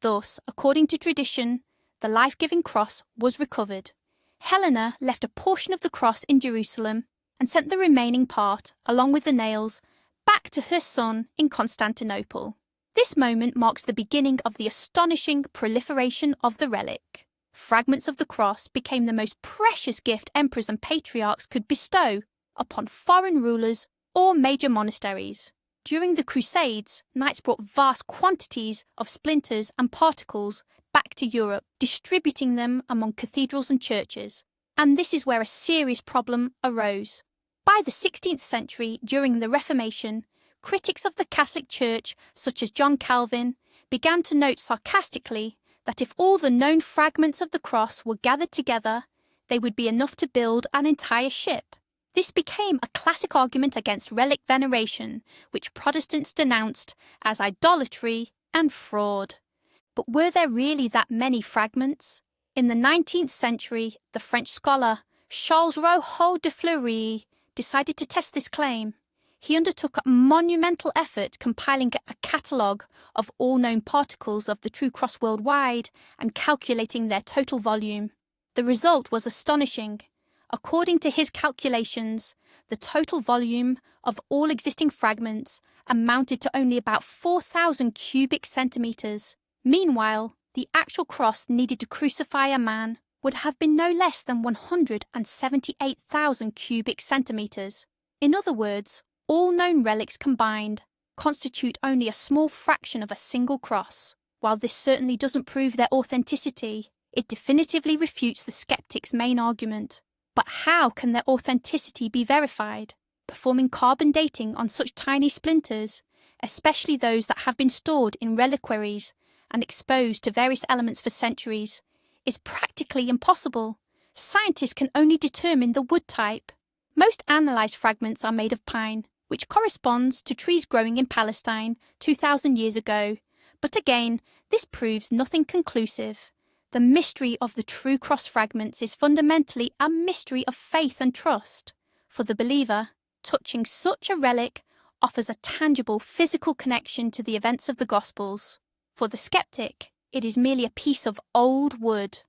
Thus, according to tradition, the life-giving cross was recovered. Helena left a portion of the cross in Jerusalem and sent the remaining part, along with the nails, back to her son in Constantinople. This moment marks the beginning of the astonishing proliferation of the relic. Fragments of the cross became the most precious gift emperors and patriarchs could bestow upon foreign rulers or major monasteries. During the Crusades, knights brought vast quantities of splinters and particles back to Europe, distributing them among cathedrals and churches. And this is where a serious problem arose. By the 16th century, during the Reformation, critics of the Catholic Church, such as John Calvin, began to note sarcastically that if all the known fragments of the cross were gathered together, they would be enough to build an entire ship. This became a classic argument against relic veneration, which Protestants denounced as idolatry and fraud. But were there really that many fragments? In the 19th century, the French scholar Charles Rohaut de Fleury decided to test this claim. He undertook a monumental effort compiling a catalogue of all known particles of the true cross worldwide and calculating their total volume. The result was astonishing. According to his calculations, the total volume of all existing fragments amounted to only about 4,000 cubic centimetres. Meanwhile, the actual cross needed to crucify a man would have been no less than 178,000 cubic centimetres. In other words, all known relics combined constitute only a small fraction of a single cross. While this certainly doesn't prove their authenticity, it definitively refutes the skeptic's main argument. But how can their authenticity be verified? Performing carbon dating on such tiny splinters, especially those that have been stored in reliquaries and exposed to various elements for centuries, is practically impossible. Scientists can only determine the wood type. Most analysed fragments are made of pine, which corresponds to trees growing in Palestine 2,000 years ago. But again, this proves nothing conclusive. The mystery of the true cross fragments is fundamentally a mystery of faith and trust. For the believer, touching such a relic offers a tangible physical connection to the events of the Gospels. For the skeptic, it is merely a piece of old wood.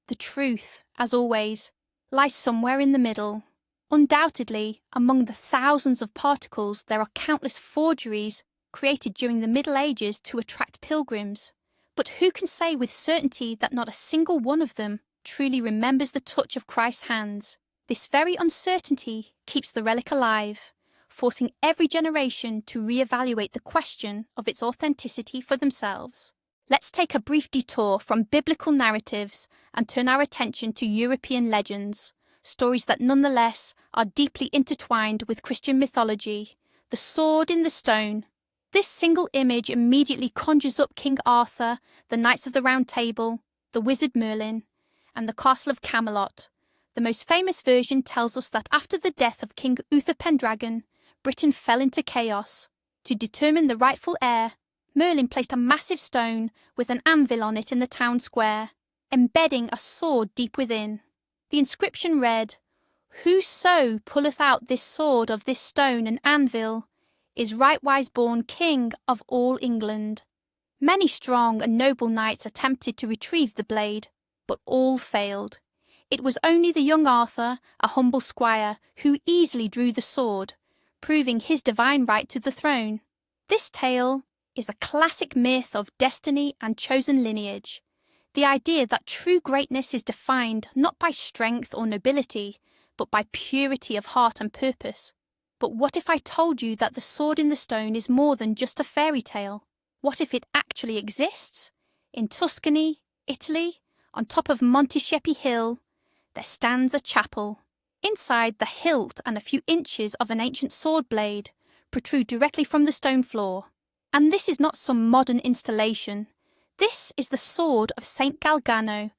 The truth, as always, lies somewhere in the middle. Undoubtedly, among the thousands of particles, there are countless forgeries created during the Middle Ages to attract pilgrims. But who can say with certainty that not a single one of them truly remembers the touch of Christ's hands? This very uncertainty keeps the relic alive, forcing every generation to re-evaluate the question of its authenticity for themselves. Let's take a brief detour from biblical narratives and turn our attention to European legends, stories that nonetheless are deeply intertwined with Christian mythology. The sword in the stone. This single image immediately conjures up King Arthur, the Knights of the Round Table, the wizard Merlin, and the Castle of Camelot. The most famous version tells us that after the death of King Uther Pendragon, Britain fell into chaos. To determine the rightful heir, Merlin placed a massive stone with an anvil on it in the town square, embedding a sword deep within. The inscription read, "Whoso pulleth out this sword of this stone and anvil is rightwise born King of all England." Many strong and noble knights attempted to retrieve the blade, but all failed. It was only the young Arthur, a humble squire, who easily drew the sword, proving his divine right to the throne. This tale is a classic myth of destiny and chosen lineage. The idea that true greatness is defined not by strength or nobility, but by purity of heart and purpose. But what if I told you that the sword in the stone is more than just a fairy tale? What if it actually exists? In Tuscany, Italy, on top of Montesiepi Hill, there stands a chapel. Inside, the hilt and a few inches of an ancient sword blade protrude directly from the stone floor. And this is not some modern installation. This is the sword of Saint Galgano.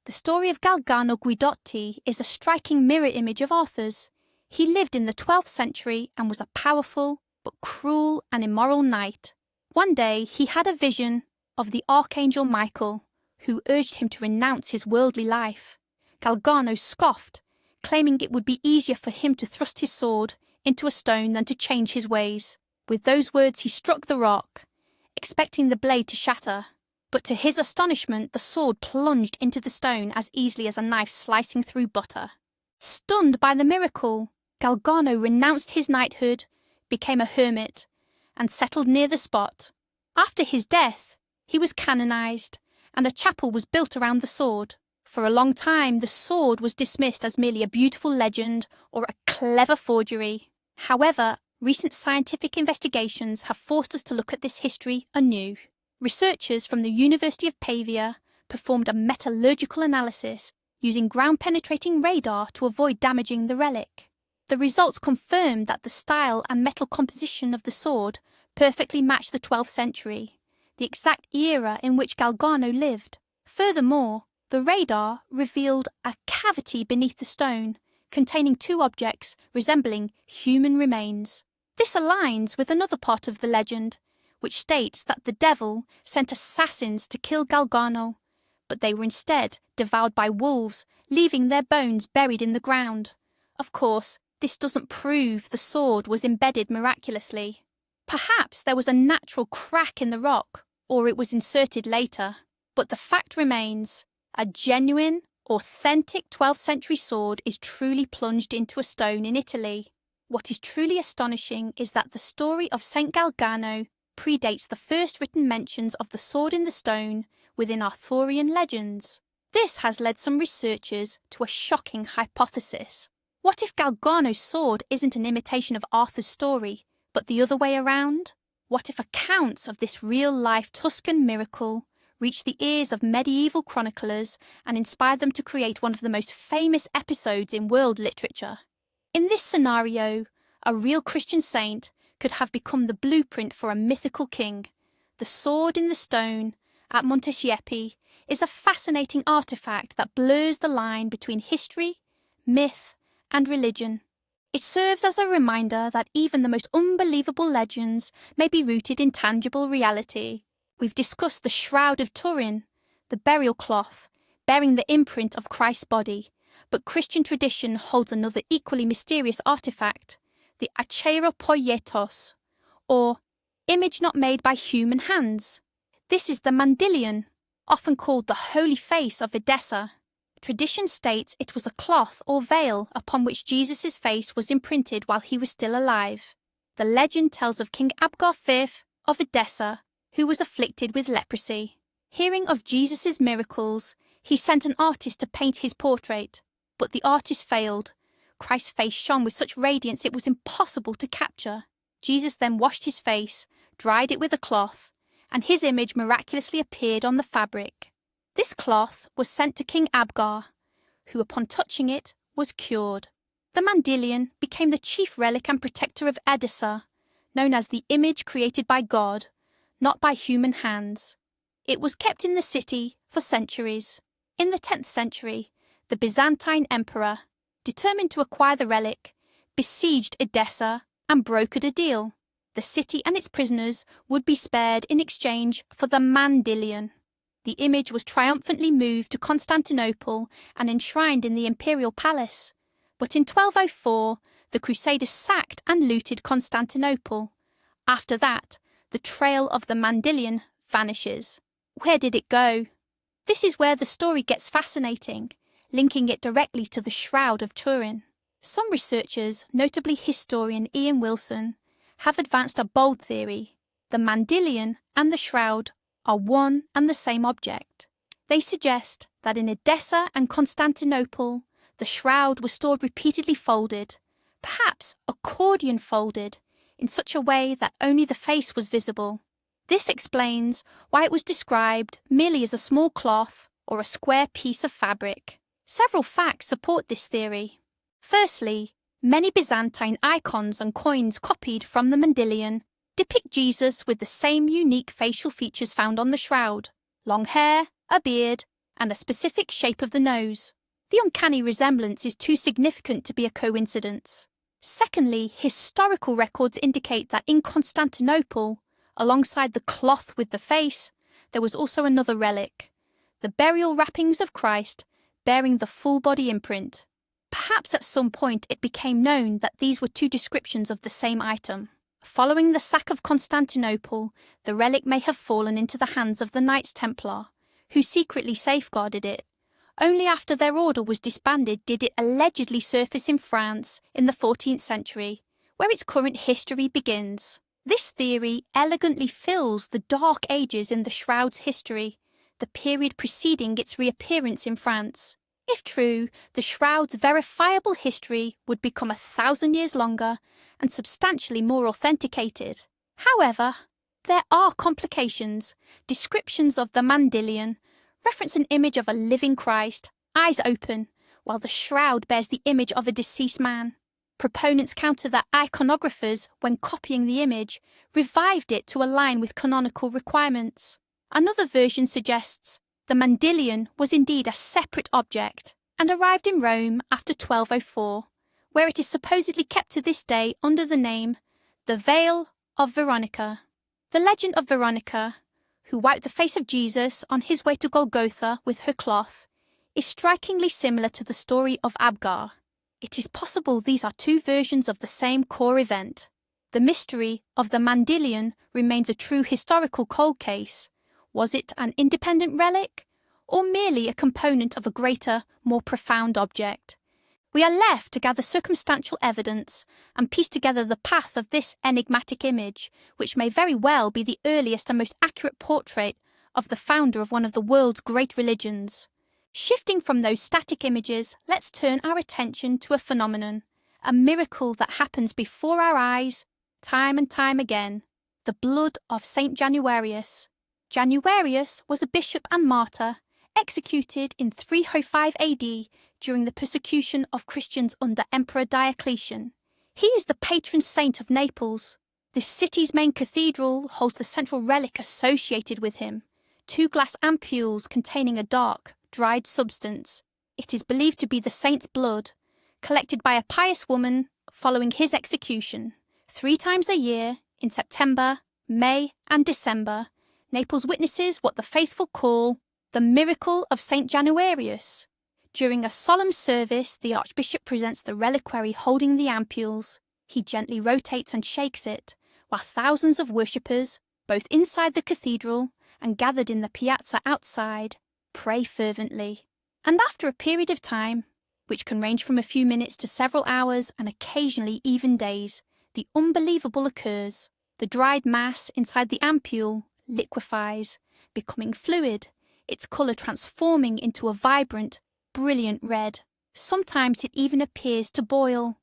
The story of Galgano Guidotti is a striking mirror image of Arthur's. He lived in the 12th century and was a powerful but cruel and immoral knight. One day he had a vision of the Archangel Michael, who urged him to renounce his worldly life. Galgano scoffed, claiming it would be easier for him to thrust his sword into a stone than to change his ways. With those words he struck the rock, expecting the blade to shatter. But to his astonishment, the sword plunged into the stone as easily as a knife slicing through butter. Stunned by the miracle, Galgano renounced his knighthood, became a hermit, and settled near the spot. After his death, he was canonized, and a chapel was built around the sword. For a long time, the sword was dismissed as merely a beautiful legend or a clever forgery. However, recent scientific investigations have forced us to look at this history anew. Researchers from the University of Pavia performed a metallurgical analysis using ground-penetrating radar to avoid damaging the relic. The results confirmed that the style and metal composition of the sword perfectly matched the 12th century. the exact era in which Galgano lived. Furthermore, the radar revealed a cavity beneath the stone containing two objects resembling human remains. This aligns with another part of the legend, which states that the devil sent assassins to kill Galgano, but they were instead devoured by wolves, leaving their bones buried in the ground. Of course, this doesn't prove the sword was embedded miraculously. Perhaps there was a natural crack in the rock, or it was inserted later. But the fact remains, a genuine, authentic 12th century sword is truly plunged into a stone in Italy. What is truly astonishing is that the story of Saint Galgano predates the first written mentions of the sword in the stone within Arthurian legends. This has led some researchers to a shocking hypothesis. What if Galgano's sword isn't an imitation of Arthur's story, but the other way around? What if accounts of this real-life Tuscan miracle reached the ears of medieval chroniclers and inspired them to create one of the most famous episodes in world literature? In this scenario, a real Christian saint could have become the blueprint for a mythical king. The sword in the stone at Montesiepi is a fascinating artifact that blurs the line between history, myth, and religion. It serves as a reminder that even the most unbelievable legends may be rooted in tangible reality. We've discussed the Shroud of Turin, the burial cloth, bearing the imprint of Christ's body, but Christian tradition holds another equally mysterious artifact, the Acheiropoietos, or image not made by human hands. This is the Mandylion, often called the holy face of Edessa. Tradition states it was a cloth or veil upon which Jesus' face was imprinted while he was still alive. The legend tells of King Abgar V of Edessa, who was afflicted with leprosy. Hearing of Jesus' miracles, he sent an artist to paint his portrait, but the artist failed. Christ's face shone with such radiance it was impossible to capture. Jesus then washed his face, dried it with a cloth, and his image miraculously appeared on the fabric. This cloth was sent to King Abgar, who upon touching it was cured. The Mandylion became the chief relic and protector of Edessa, known as the image created by God, not by human hands. It was kept in the city for centuries. In the 10th century, the Byzantine emperor, determined to acquire the relic, besieged Edessa and brokered a deal. The city and its prisoners would be spared in exchange for the Mandylion. The image was triumphantly moved to Constantinople and enshrined in the imperial palace. But in 1204, the Crusaders sacked and looted Constantinople. After that, the trail of the Mandylion vanishes. Where did it go? This is where the story gets fascinating, linking it directly to the Shroud of Turin. Some researchers, notably historian Ian Wilson, have advanced a bold theory. The Mandylion and the Shroud are one and the same object. They suggest that in Edessa and Constantinople, the shroud was stored repeatedly folded, perhaps accordion folded, in such a way that only the face was visible. This explains why it was described merely as a small cloth or a square piece of fabric. Several facts support this theory. Firstly, many Byzantine icons and coins copied from the Mandylion depict Jesus with the same unique facial features found on the shroud: long hair, a beard, and a specific shape of the nose. The uncanny resemblance is too significant to be a coincidence. Secondly, historical records indicate that in Constantinople, alongside the cloth with the face, there was also another relic, the burial wrappings of Christ bearing the full body imprint. Perhaps at some point it became known that these were two descriptions of the same item. Following the sack of Constantinople, the relic may have fallen into the hands of the Knights Templar, who secretly safeguarded it. Only after their order was disbanded did it allegedly surface in France in the 14th century, where its current history begins. This theory elegantly fills the dark ages in the shroud's history, the period preceding its reappearance in France. If true, the shroud's verifiable history would become 1,000 years longer and substantially more authenticated. However, there are complications. Descriptions of the Mandylion reference an image of a living Christ, eyes open, while the shroud bears the image of a deceased man. Proponents counter that iconographers, when copying the image, revived it to align with canonical requirements. Another version suggests the mandilion was indeed a separate object and arrived in Rome after 1204, where it is supposedly kept to this day under the name the Veil of Veronica. The legend of Veronica, who wiped the face of Jesus on his way to Golgotha with her cloth, is strikingly similar to the story of Abgar. It is possible these are two versions of the same core event. The mystery of the mandilion remains a true historical cold case. Was it an independent relic, or merely a component of a greater, more profound object? We are left to gather circumstantial evidence and piece together the path of this enigmatic image, which may very well be the earliest and most accurate portrait of the founder of one of the world's great religions. Shifting from those static images, let's turn our attention to a phenomenon, a miracle that happens before our eyes, time and time again: the blood of Saint Januarius. Januarius was a bishop and martyr, executed in 305 AD during the persecution of Christians under Emperor Diocletian. He is the patron saint of Naples. This city's main cathedral holds the central relic associated with him, 2 glass ampoules containing a dark, dried substance. It is believed to be the saint's blood, collected by a pious woman following his execution. 3 times a year, in September, May and December, Naples witnesses what the faithful call the miracle of St. Januarius. During a solemn service, the archbishop presents the reliquary holding the ampoules. He gently rotates and shakes it, while thousands of worshippers, both inside the cathedral and gathered in the piazza outside, pray fervently. And after a period of time, which can range from a few minutes to several hours and occasionally even days, the unbelievable occurs. The dried mass inside the ampoule liquefies, becoming fluid, its colour transforming into a vibrant, brilliant red. Sometimes it even appears to boil,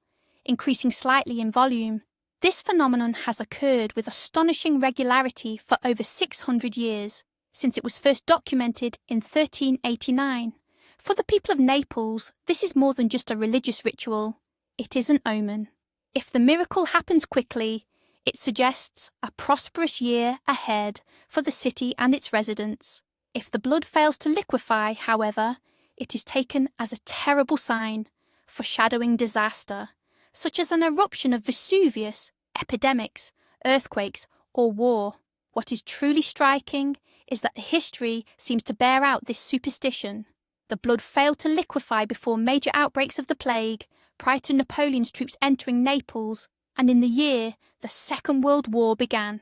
increasing slightly in volume. This phenomenon has occurred with astonishing regularity for over 600 years, since it was first documented in 1389. For the people of Naples, this is more than just a religious ritual. It is an omen. If the miracle happens quickly, it suggests a prosperous year ahead for the city and its residents. If the blood fails to liquefy, however, it is taken as a terrible sign, foreshadowing disaster, such as an eruption of Vesuvius, epidemics, earthquakes, or war. What is truly striking is that history seems to bear out this superstition. The blood failed to liquefy before major outbreaks of the plague, prior to Napoleon's troops entering Naples, and in the year the Second World War began.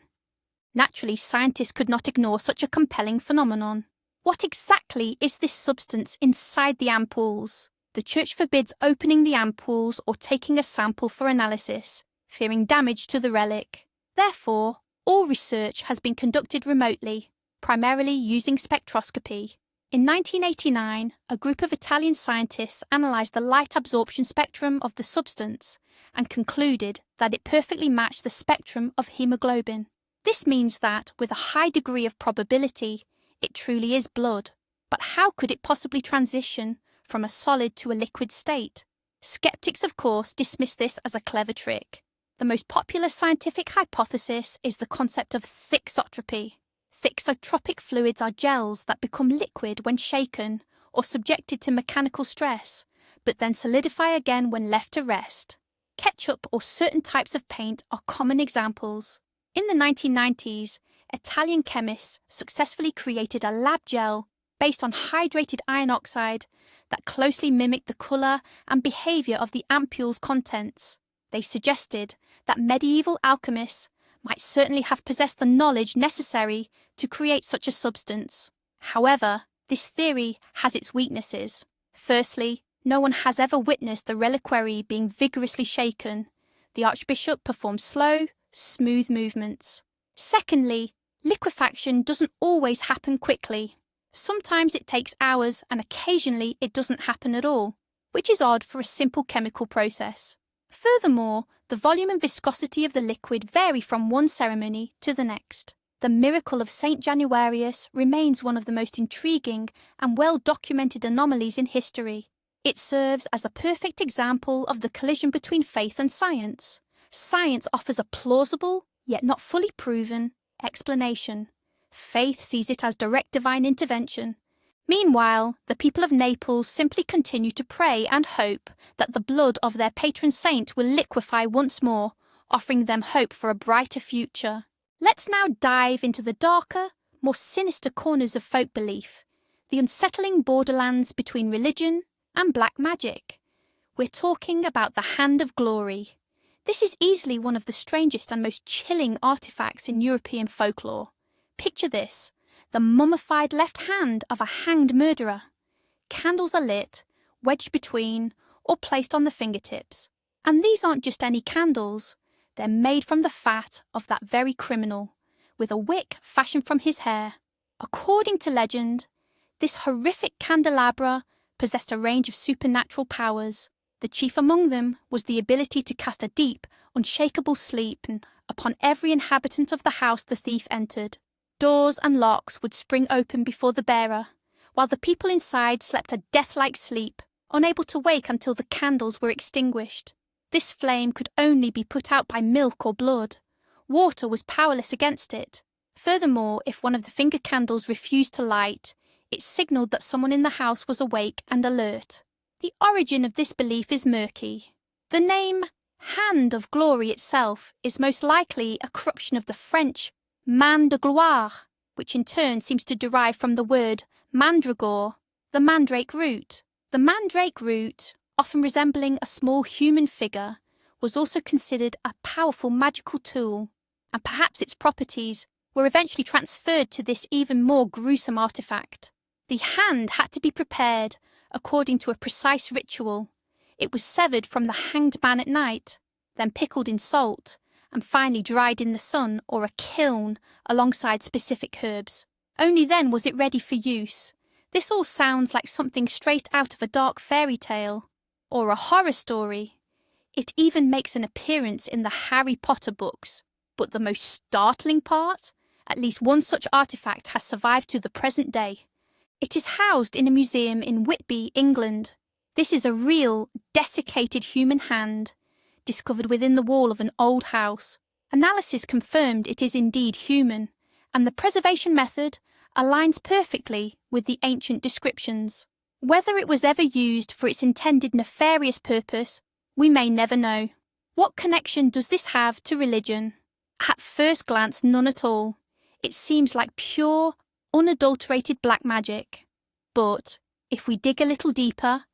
Naturally, scientists could not ignore such a compelling phenomenon. What exactly is this substance inside the ampoules? The Church forbids opening the ampoules or taking a sample for analysis, fearing damage to the relic. Therefore, all research has been conducted remotely, primarily using spectroscopy. In 1989, a group of Italian scientists analysed the light absorption spectrum of the substance and concluded that it perfectly matched the spectrum of hemoglobin. This means that, with a high degree of probability, it truly is blood. But how could it possibly transition from a solid to a liquid state? Skeptics, of course, dismiss this as a clever trick. The most popular scientific hypothesis is the concept of thixotropy. Thixotropic fluids are gels that become liquid when shaken or subjected to mechanical stress, but then solidify again when left to rest. Ketchup or certain types of paint are common examples. In the 1990s, Italian chemists successfully created a lab gel based on hydrated iron oxide that closely mimicked the colour and behaviour of the ampoule's contents. They suggested that medieval alchemists might certainly have possessed the knowledge necessary to create such a substance. However, this theory has its weaknesses. Firstly, no one has ever witnessed the reliquary being vigorously shaken. The archbishop performs slow, smooth movements. Secondly, liquefaction doesn't always happen quickly. Sometimes it takes hours and occasionally it doesn't happen at all, which is odd for a simple chemical process. Furthermore, the volume and viscosity of the liquid vary from one ceremony to the next. The miracle of St. Januarius remains one of the most intriguing and well-documented anomalies in history. It serves as a perfect example of the collision between faith and science. Science offers a plausible, yet not fully proven, explanation. Faith sees it as direct divine intervention. Meanwhile, the people of Naples simply continue to pray and hope that the blood of their patron saint will liquefy once more, offering them hope for a brighter future. Let's now dive into the darker, more sinister corners of folk belief, the unsettling borderlands between religion and black magic. We're talking about the Hand of Glory. This is easily one of the strangest and most chilling artifacts in European folklore. Picture this, the mummified left hand of a hanged murderer. Candles are lit, wedged between, or placed on the fingertips. And these aren't just any candles. They're made from the fat of that very criminal, with a wick fashioned from his hair. According to legend, this horrific candelabra possessed a range of supernatural powers. The chief among them was the ability to cast a deep, unshakable sleep upon every inhabitant of the house the thief entered. Doors and locks would spring open before the bearer, while the people inside slept a death-like sleep, unable to wake until the candles were extinguished. This flame could only be put out by milk or blood. Water was powerless against it. Furthermore, if one of the finger candles refused to light, it signaled that someone in the house was awake and alert. The origin of this belief is murky. The name Hand of Glory itself is most likely a corruption of the French main de gloire, which in turn seems to derive from the word mandragore, the mandrake root. The mandrake root, often resembling a small human figure, was also considered a powerful magical tool, and perhaps its properties were eventually transferred to this even more gruesome artifact. The hand had to be prepared according to a precise ritual. It was severed from the hanged man at night, then pickled in salt, and finally dried in the sun or a kiln alongside specific herbs. Only then was it ready for use. This all sounds like something straight out of a dark fairy tale or a horror story. It even makes an appearance in the Harry Potter books. But the most startling part? At least one such artifact has survived to the present day. It is housed in a museum in Whitby, England. This is a real, desiccated human hand, discovered within the wall of an old house. Analysis confirmed it is indeed human, and the preservation method aligns perfectly with the ancient descriptions. Whether it was ever used for its intended nefarious purpose, we may never know. What connection does this have to religion? At first glance, none at all. It seems like pure, unadulterated black magic. But if we dig a little deeper,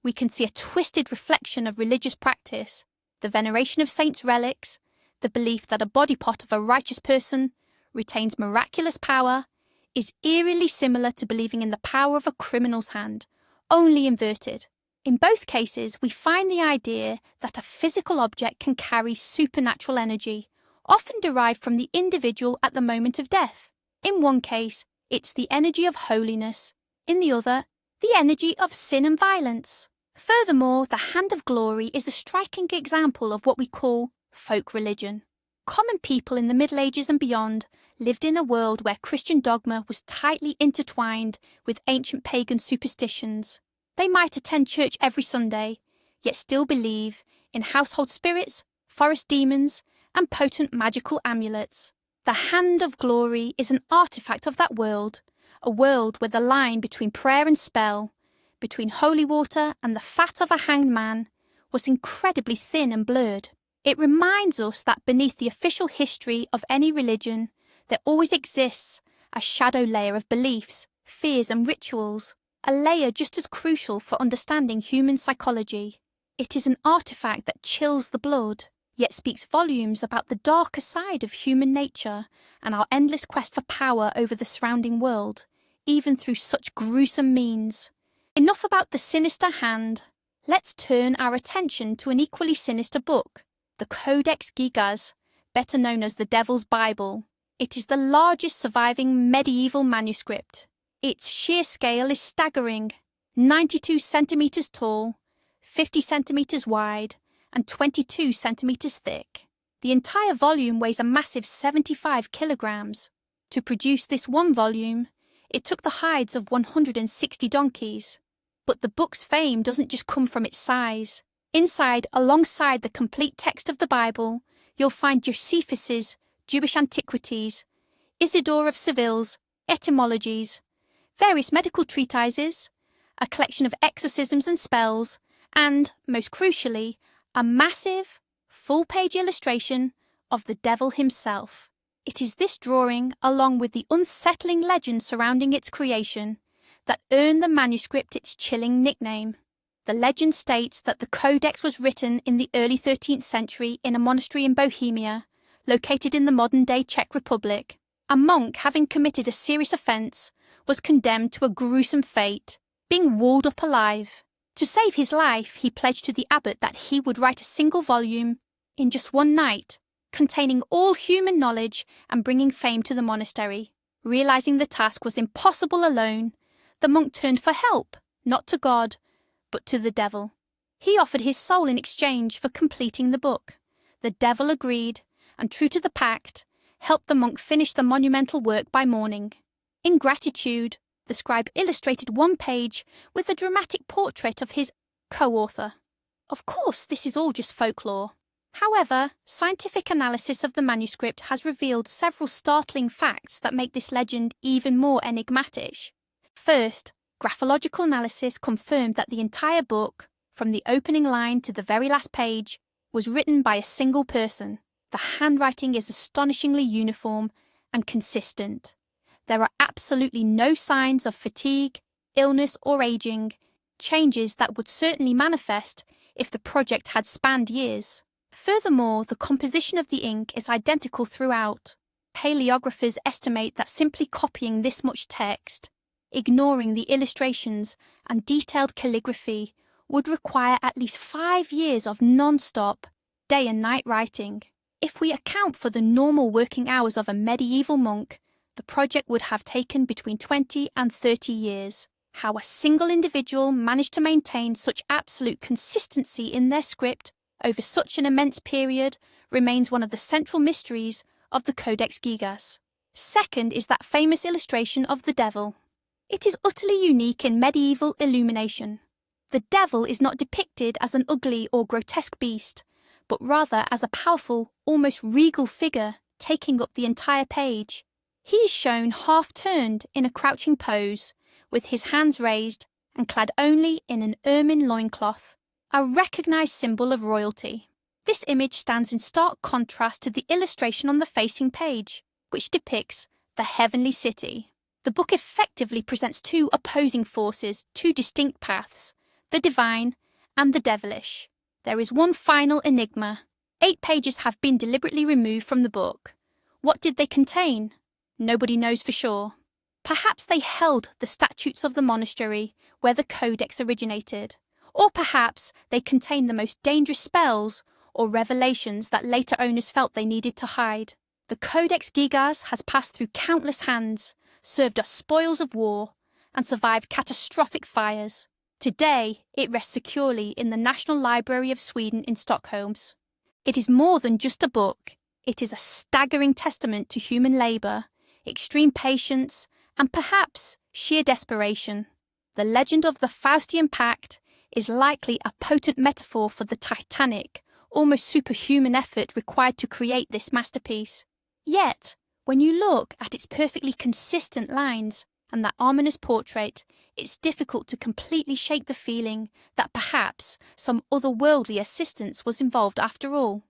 we can see a twisted reflection of religious practice, the veneration of saints' relics, the belief that a body part of a righteous person retains miraculous power, is eerily similar to believing in the power of a criminal's hand, only inverted. In both cases, we find the idea that a physical object can carry supernatural energy, often derived from the individual at the moment of death. In one case, it's the energy of holiness. In the other, the energy of sin and violence. Furthermore, the Hand of Glory is a striking example of what we call folk religion. Common people in the Middle Ages and beyond lived in a world where Christian dogma was tightly intertwined with ancient pagan superstitions. They might attend church every Sunday, yet still believe in household spirits, forest demons, and potent magical amulets. The Hand of Glory is an artifact of that world, a world where the line between prayer and spell, between holy water and the fat of a hanged man, was incredibly thin and blurred. It reminds us that beneath the official history of any religion, there always exists a shadow layer of beliefs, fears and rituals, a layer just as crucial for understanding human psychology. It is an artifact that chills the blood, yet speaks volumes about the darker side of human nature and our endless quest for power over the surrounding world, even through such gruesome means. Enough about the sinister hand. Let's turn our attention to an equally sinister book, the Codex Gigas, better known as the Devil's Bible. It is the largest surviving medieval manuscript. Its sheer scale is staggering, 92 centimetres tall, 50 centimetres wide, and 22 centimetres thick. The entire volume weighs a massive 75 kilograms. To produce this one volume, it took the hides of 160 donkeys. But the book's fame doesn't just come from its size. Inside, alongside the complete text of the Bible, you'll find Josephus's Jewish Antiquities, Isidore of Seville's Etymologies, various medical treatises, a collection of exorcisms and spells, and, most crucially, a massive, full-page illustration of the devil himself. It is this drawing, along with the unsettling legend surrounding its creation, that earned the manuscript its chilling nickname. The legend states that the Codex was written in the early 13th century in a monastery in Bohemia, located in the modern-day Czech Republic. A monk, having committed a serious offence, was condemned to a gruesome fate, being walled up alive. To save his life, he pledged to the abbot that he would write a single volume, in just one night, containing all human knowledge and bringing fame to the monastery. Realising the task was impossible alone, the monk turned for help, not to God, but to the devil. He offered his soul in exchange for completing the book. The devil agreed, and true to the pact, helped the monk finish the monumental work by morning. In gratitude, the scribe illustrated one page with a dramatic portrait of his co-author. Of course, this is all just folklore. However, scientific analysis of the manuscript has revealed several startling facts that make this legend even more enigmatic. First, graphological analysis confirmed that the entire book, from the opening line to the very last page, was written by a single person. The handwriting is astonishingly uniform and consistent. There are absolutely no signs of fatigue, illness or aging, changes that would certainly manifest if the project had spanned years. Furthermore, the composition of the ink is identical throughout. Paleographers estimate that simply copying this much text, ignoring the illustrations and detailed calligraphy, would require at least 5 years of non-stop, day and night writing. If we account for the normal working hours of a medieval monk, the project would have taken between 20 and 30 years. How a single individual managed to maintain such absolute consistency in their script over such an immense period remains one of the central mysteries of the Codex Gigas. Second is that famous illustration of the devil. It is utterly unique in medieval illumination. The devil is not depicted as an ugly or grotesque beast, but rather as a powerful, almost regal figure taking up the entire page. He is shown half-turned in a crouching pose, with his hands raised and clad only in an ermine loincloth, a recognised symbol of royalty. This image stands in stark contrast to the illustration on the facing page, which depicts the heavenly city. The book effectively presents two opposing forces, two distinct paths, the divine and the devilish. There is one final enigma. 8 pages have been deliberately removed from the book. What did they contain? Nobody knows for sure. Perhaps they held the statutes of the monastery where the Codex originated, or perhaps they contained the most dangerous spells or revelations that later owners felt they needed to hide. The Codex Gigas has passed through countless hands, served as spoils of war, and survived catastrophic fires. Today, it rests securely in the National Library of Sweden in Stockholm. It is more than just a book. It is a staggering testament to human labour, extreme patience, and perhaps sheer desperation. The legend of the Faustian Pact is likely a potent metaphor for the titanic, almost superhuman effort required to create this masterpiece. Yet, when you look at its perfectly consistent lines and that ominous portrait, it's difficult to completely shake the feeling that perhaps some otherworldly assistance was involved after all.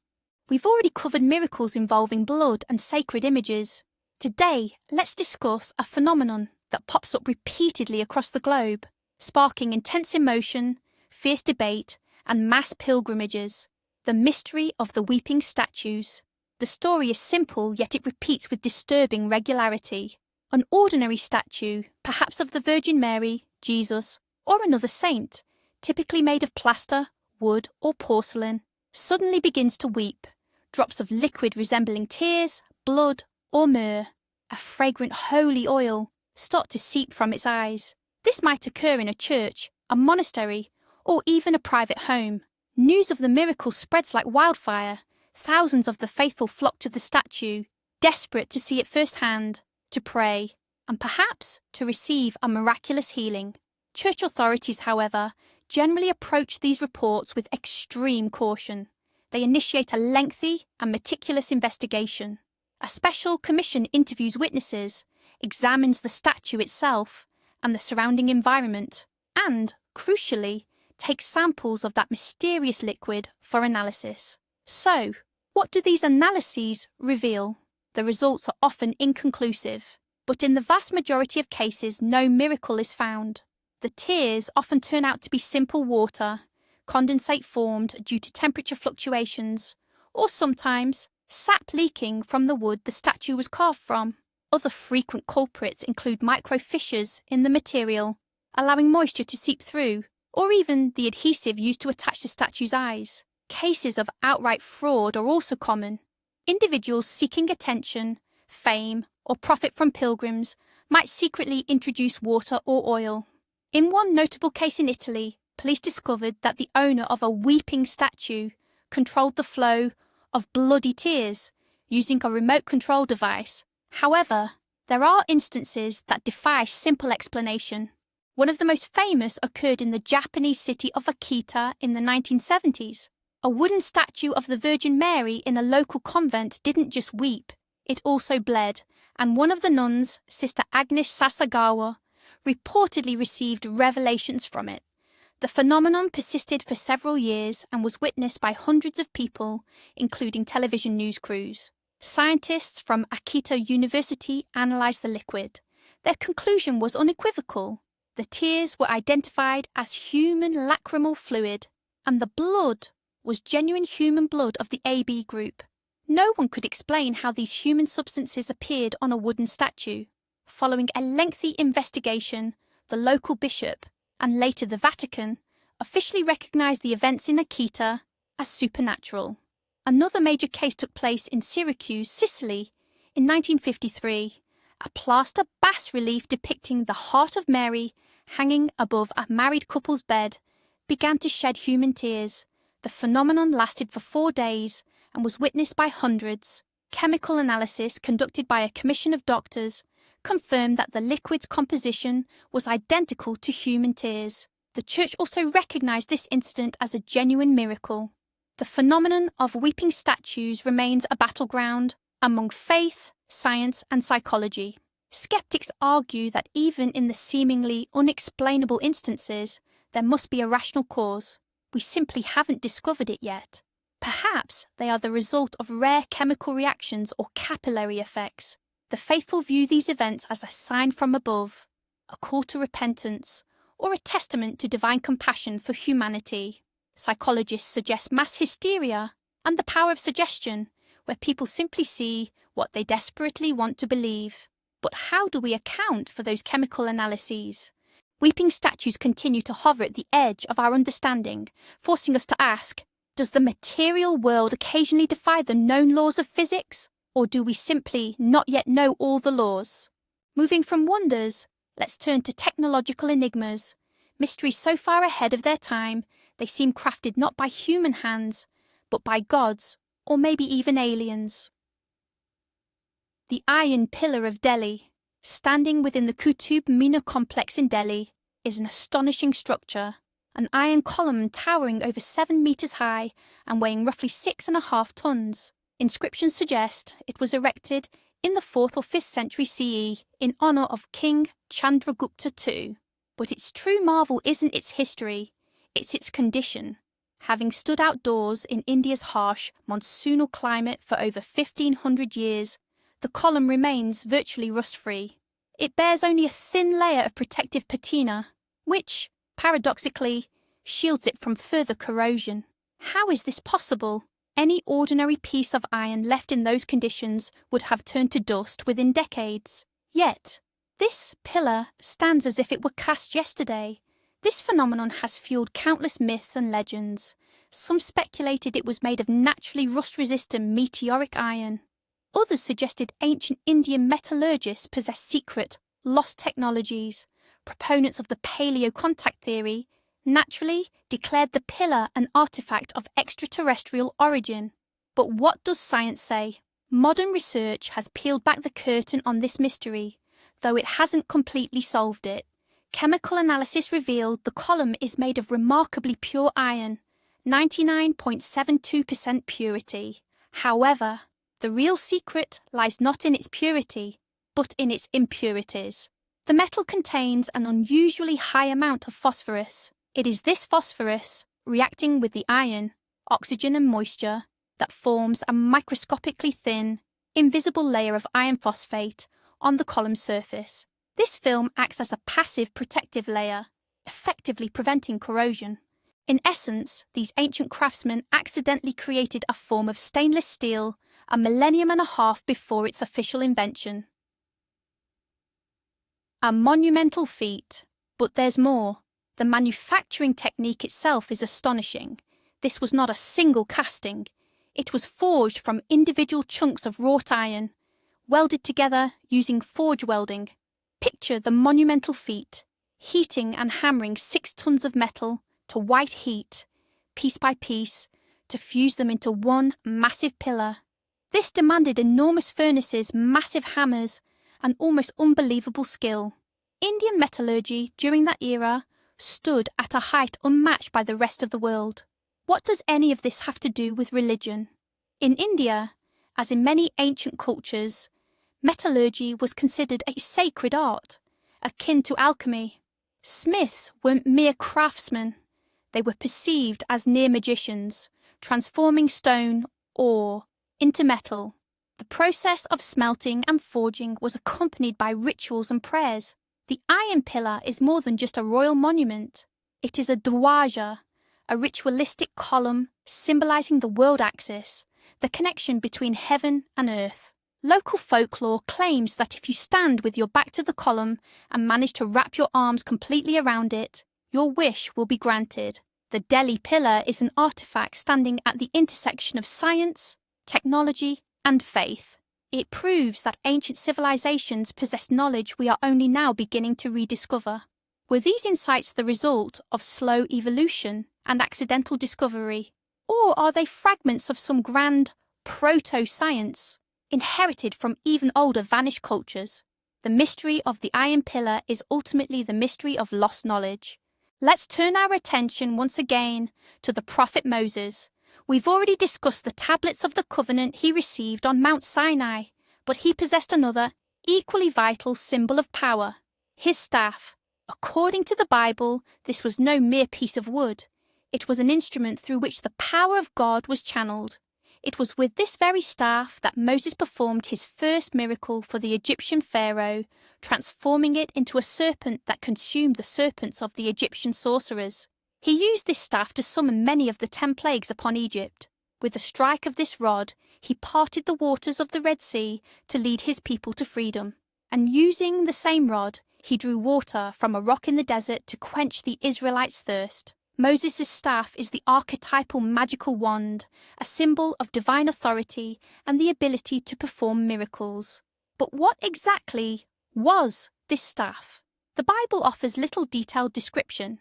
We've already covered miracles involving blood and sacred images. Today, let's discuss a phenomenon that pops up repeatedly across the globe, sparking intense emotion, fierce debate, and mass pilgrimages: the mystery of the weeping statues. The story is simple, yet it repeats with disturbing regularity. An ordinary statue, perhaps of the Virgin Mary, Jesus, or another saint, typically made of plaster, wood, or porcelain, suddenly begins to weep. Drops of liquid resembling tears, blood, or myrrh, a fragrant holy oil, start to seep from its eyes. This might occur in a church, a monastery, or even a private home. News of the miracle spreads like wildfire. Thousands of the faithful flock to the statue, desperate to see it firsthand, to pray, and perhaps to receive a miraculous healing. Church authorities, however, generally approach these reports with extreme caution. They initiate a lengthy and meticulous investigation. A special commission interviews witnesses, examines the statue itself and the surrounding environment, and, crucially, takes samples of that mysterious liquid for analysis. So, what do these analyses reveal? The results are often inconclusive, but in the vast majority of cases no miracle is found. The tears often turn out to be simple water, condensate formed due to temperature fluctuations, or sometimes sap leaking from the wood the statue was carved from. Other frequent culprits include micro fissures in the material, allowing moisture to seep through, or even the adhesive used to attach the statue's eyes. Cases of outright fraud are also common. Individuals seeking attention, fame, or profit from pilgrims might secretly introduce water or oil. In one notable case in Italy, police discovered that the owner of a weeping statue controlled the flow of bloody tears using a remote control device. However, there are instances that defy simple explanation. One of the most famous occurred in the Japanese city of Akita in the 1970s. A wooden statue of the Virgin Mary in a local convent didn't just weep, it also bled, and one of the nuns, Sister Agnes Sasagawa, reportedly received revelations from it. The phenomenon persisted for several years and was witnessed by hundreds of people, including television news crews. Scientists from Akita University analysed the liquid. Their conclusion was unequivocal. The tears were identified as human lacrimal fluid, and the blood was genuine human blood of the AB group. No one could explain how these human substances appeared on a wooden statue. Following a lengthy investigation, the local bishop, and later the Vatican, officially recognised the events in Akita as supernatural. Another major case took place in Syracuse, Sicily, in 1953. A plaster bas-relief depicting the Heart of Mary hanging above a married couple's bed began to shed human tears. The phenomenon lasted for 4 days and was witnessed by hundreds. Chemical analysis conducted by a commission of doctors confirmed that the liquid's composition was identical to human tears. The Church also recognised this incident as a genuine miracle. The phenomenon of weeping statues remains a battleground among faith, science and psychology. Skeptics argue that even in the seemingly unexplainable instances, there must be a rational cause. We simply haven't discovered it yet. Perhaps they are the result of rare chemical reactions or capillary effects. The faithful view these events as a sign from above, a call to repentance, or a testament to divine compassion for humanity. Psychologists suggest mass hysteria and the power of suggestion, where people simply see what they desperately want to believe. But how do we account for those chemical analyses? Weeping statues continue to hover at the edge of our understanding, forcing us to ask, does the material world occasionally defy the known laws of physics, or do we simply not yet know all the laws? Moving from wonders, let's turn to technological enigmas. Mysteries so far ahead of their time, they seem crafted not by human hands, but by gods, or maybe even aliens. The Iron Pillar of Delhi, standing within the Qutub Minar complex in Delhi, is an astonishing structure. An iron column towering over 7 metres high and weighing roughly 6.5 tons. Inscriptions suggest it was erected in the 4th or 5th century CE in honour of King Chandragupta II. But its true marvel isn't its history, it's its condition. Having stood outdoors in India's harsh monsoonal climate for over 1,500 years, the column remains virtually rust-free. It bears only a thin layer of protective patina, which, paradoxically, shields it from further corrosion. How is this possible? Any ordinary piece of iron left in those conditions would have turned to dust within decades. Yet, this pillar stands as if it were cast yesterday. This phenomenon has fueled countless myths and legends. Some speculated it was made of naturally rust-resistant meteoric iron. Others suggested ancient Indian metallurgists possessed secret, lost technologies. Proponents of the paleo-contact theory naturally declared the pillar an artifact of extraterrestrial origin. But what does science say? Modern research has peeled back the curtain on this mystery, though it hasn't completely solved it. Chemical analysis revealed the column is made of remarkably pure iron, 99.72% purity. However, the real secret lies not in its purity, but in its impurities. The metal contains an unusually high amount of phosphorus. It is this phosphorus, reacting with the iron, oxygen and moisture, that forms a microscopically thin, invisible layer of iron phosphate on the column's surface. This film acts as a passive protective layer, effectively preventing corrosion. In essence, these ancient craftsmen accidentally created a form of stainless steel a millennium and a half before its official invention. A monumental feat. But there's more. The manufacturing technique itself is astonishing. This was not a single casting. It was forged from individual chunks of wrought iron, welded together using forge welding. Picture the monumental feat, heating and hammering 6 tons of metal to white heat, piece by piece, to fuse them into one massive pillar. This demanded enormous furnaces, massive hammers, and almost unbelievable skill. Indian metallurgy during that era stood at a height unmatched by the rest of the world. What does any of this have to do with religion? In India, as in many ancient cultures, metallurgy was considered a sacred art, akin to alchemy. Smiths weren't mere craftsmen. They were perceived as near magicians, transforming stone, ore, into metal. The process of smelting and forging was accompanied by rituals and prayers. The iron pillar is more than just a royal monument. It is a dwaja, a ritualistic column symbolizing the world axis, the connection between heaven and earth. Local folklore claims that if you stand with your back to the column and manage to wrap your arms completely around it, your wish will be granted. The Delhi pillar is an artifact standing at the intersection of science, technology, and faith. It proves that ancient civilizations possessed knowledge we are only now beginning to rediscover. Were these insights the result of slow evolution and accidental discovery, or are they fragments of some grand proto-science inherited from even older vanished cultures? The mystery of the iron pillar is ultimately the mystery of lost knowledge. Let's turn our attention once again to the prophet Moses. We've already discussed the tablets of the covenant he received on Mount Sinai, but he possessed another, equally vital symbol of power, his staff. According to the Bible, this was no mere piece of wood. It was an instrument through which the power of God was channeled. It was with this very staff that Moses performed his first miracle for the Egyptian pharaoh, transforming it into a serpent that consumed the serpents of the Egyptian sorcerers. He used this staff to summon many of the 10 plagues upon Egypt. With the strike of this rod, he parted the waters of the Red Sea to lead his people to freedom. And using the same rod, he drew water from a rock in the desert to quench the Israelites' thirst. Moses' staff is the archetypal magical wand, a symbol of divine authority and the ability to perform miracles. But what exactly was this staff? The Bible offers little detailed description.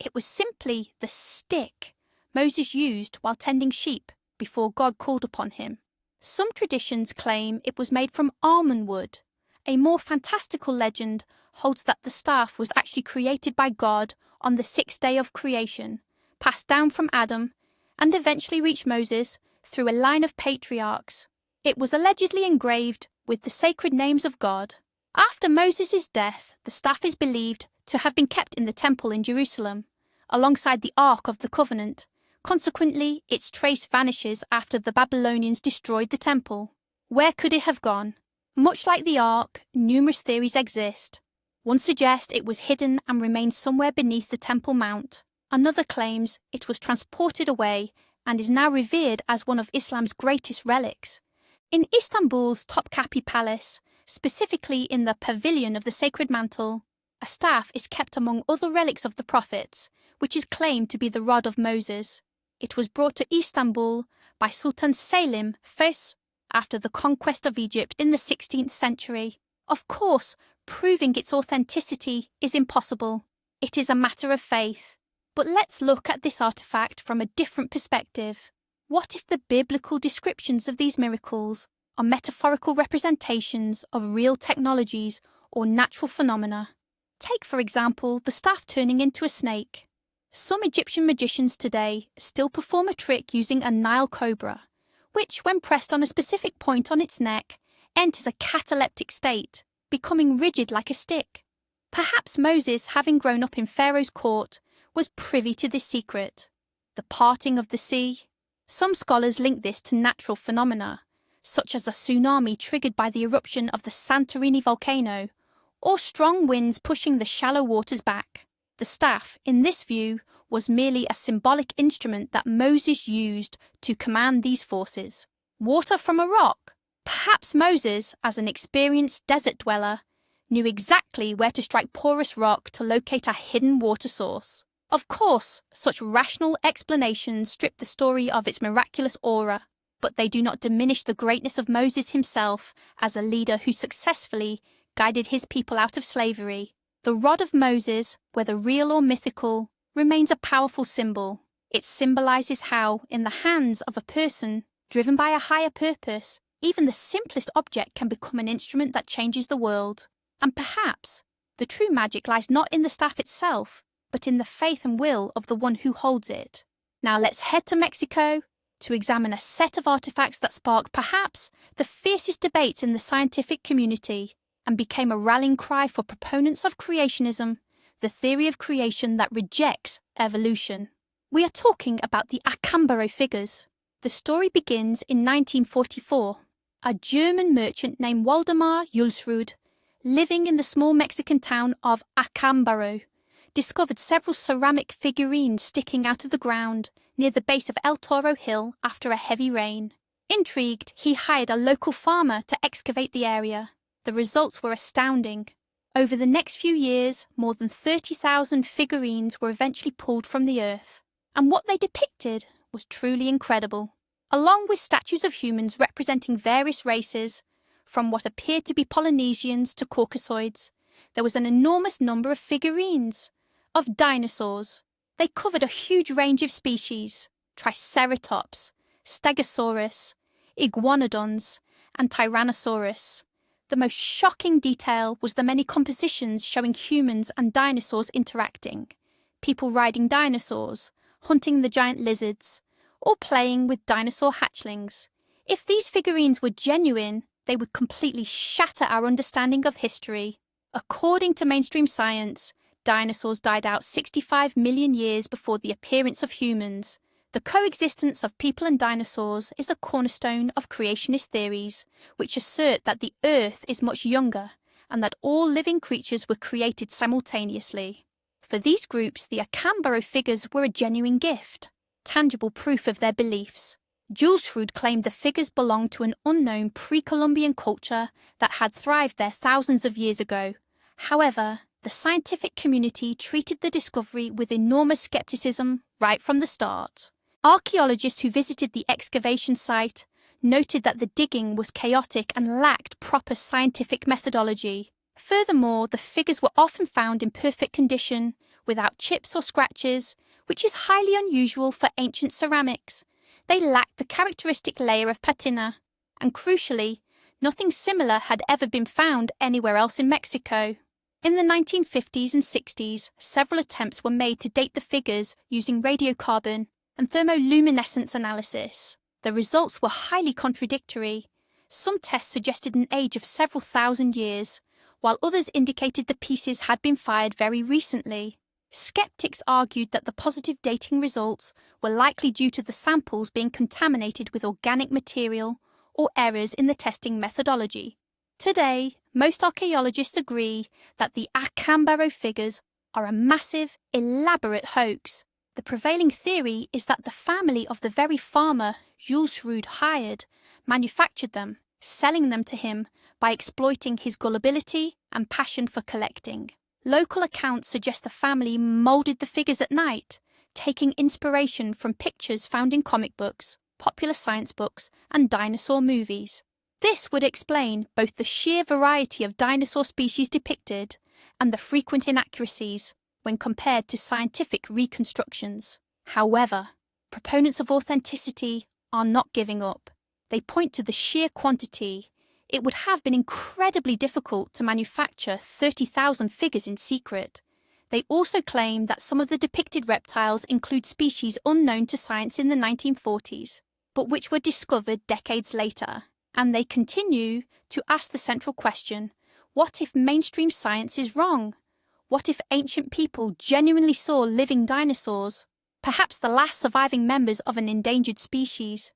It was simply the stick Moses used while tending sheep before God called upon him. Some traditions claim it was made from almond wood. A more fantastical legend holds that the staff was actually created by God on the 6th day of creation, passed down from Adam, and eventually reached Moses through a line of patriarchs. It was allegedly engraved with the sacred names of God. After Moses' death, the staff is believed to have been kept in the temple in Jerusalem, alongside the Ark of the Covenant. Consequently, its trace vanishes after the Babylonians destroyed the temple. Where could it have gone? Much like the Ark, numerous theories exist. One suggests it was hidden and remained somewhere beneath the Temple Mount. Another claims it was transported away and is now revered as one of Islam's greatest relics. In Istanbul's Topkapi Palace, specifically in the Pavilion of the Sacred Mantle, a staff is kept among other relics of the prophets, which is claimed to be the rod of Moses. It was brought to Istanbul by Sultan Selim I after the conquest of Egypt in the 16th century. Of course, proving its authenticity is impossible. It is a matter of faith. But let's look at this artifact from a different perspective. What if the biblical descriptions of these miracles are metaphorical representations of real technologies or natural phenomena? Take, for example, the staff turning into a snake. Some Egyptian magicians today still perform a trick using a Nile cobra, which, when pressed on a specific point on its neck, enters a cataleptic state, becoming rigid like a stick. Perhaps Moses, having grown up in Pharaoh's court, was privy to this secret. The parting of the sea. Some scholars link this to natural phenomena, such as a tsunami triggered by the eruption of the Santorini volcano, or strong winds pushing the shallow waters back. The staff, in this view, was merely a symbolic instrument that Moses used to command these forces. Water from a rock. Perhaps Moses, as an experienced desert dweller, knew exactly where to strike porous rock to locate a hidden water source. Of course, such rational explanations strip the story of its miraculous aura, but they do not diminish the greatness of Moses himself as a leader who successfully guided his people out of slavery. The rod of Moses, whether real or mythical, remains a powerful symbol. It symbolizes how, in the hands of a person driven by a higher purpose, even the simplest object can become an instrument that changes the world. And perhaps the true magic lies not in the staff itself, but in the faith and will of the one who holds it. Now let's head to Mexico to examine a set of artifacts that spark perhaps the fiercest debates in the scientific community and became a rallying cry for proponents of creationism, the theory of creation that rejects evolution. We are talking about the Acambaro figures. The story begins in 1944. A German merchant named Waldemar Julsrud, living in the small Mexican town of Acambaro, discovered several ceramic figurines sticking out of the ground near the base of El Toro Hill after a heavy rain. Intrigued, he hired a local farmer to excavate the area. The results were astounding. Over the next few years, more than 30,000 figurines were eventually pulled from the earth, and what they depicted was truly incredible. Along with statues of humans representing various races, from what appeared to be Polynesians to Caucasoids, there was an enormous number of figurines of dinosaurs. They covered a huge range of species: Triceratops, Stegosaurus, Iguanodons, and Tyrannosaurus. The most shocking detail was the many compositions showing humans and dinosaurs interacting, people riding dinosaurs, hunting the giant lizards, or playing with dinosaur hatchlings. If these figurines were genuine, they would completely shatter our understanding of history. According to mainstream science, dinosaurs died out 65 million years before the appearance of humans. The coexistence of people and dinosaurs is a cornerstone of creationist theories, which assert that the Earth is much younger and that all living creatures were created simultaneously. For these groups, the Acambaro figures were a genuine gift, tangible proof of their beliefs. Julsrud claimed the figures belonged to an unknown pre-Columbian culture that had thrived there thousands of years ago. However, the scientific community treated the discovery with enormous skepticism right from the start. Archaeologists who visited the excavation site noted that the digging was chaotic and lacked proper scientific methodology. Furthermore, the figures were often found in perfect condition, without chips or scratches, which is highly unusual for ancient ceramics. They lacked the characteristic layer of patina, and crucially, nothing similar had ever been found anywhere else in Mexico. In the 1950s and 60s, several attempts were made to date the figures using radiocarbon and thermoluminescence analysis. The results were highly contradictory. Some tests suggested an age of several thousand years, while others indicated the pieces had been fired very recently. Skeptics argued that the positive dating results were likely due to the samples being contaminated with organic material or errors in the testing methodology. Today, most archaeologists agree that the Acambaro figures are a massive, elaborate hoax. The prevailing theory is that the family of the very farmer Julsrud hired manufactured them, selling them to him by exploiting his gullibility and passion for collecting. Local accounts suggest the family moulded the figures at night, taking inspiration from pictures found in comic books, popular science books, and dinosaur movies. This would explain both the sheer variety of dinosaur species depicted and the frequent inaccuracies when compared to scientific reconstructions. However, proponents of authenticity are not giving up. They point to the sheer quantity, It would have been incredibly difficult to manufacture 30,000 figures in secret. They also claim that some of the depicted reptiles include species unknown to science in the 1940s, but which were discovered decades later. And they continue to ask the central question, what if mainstream science is wrong? What if ancient people genuinely saw living dinosaurs, perhaps the last surviving members of an endangered species?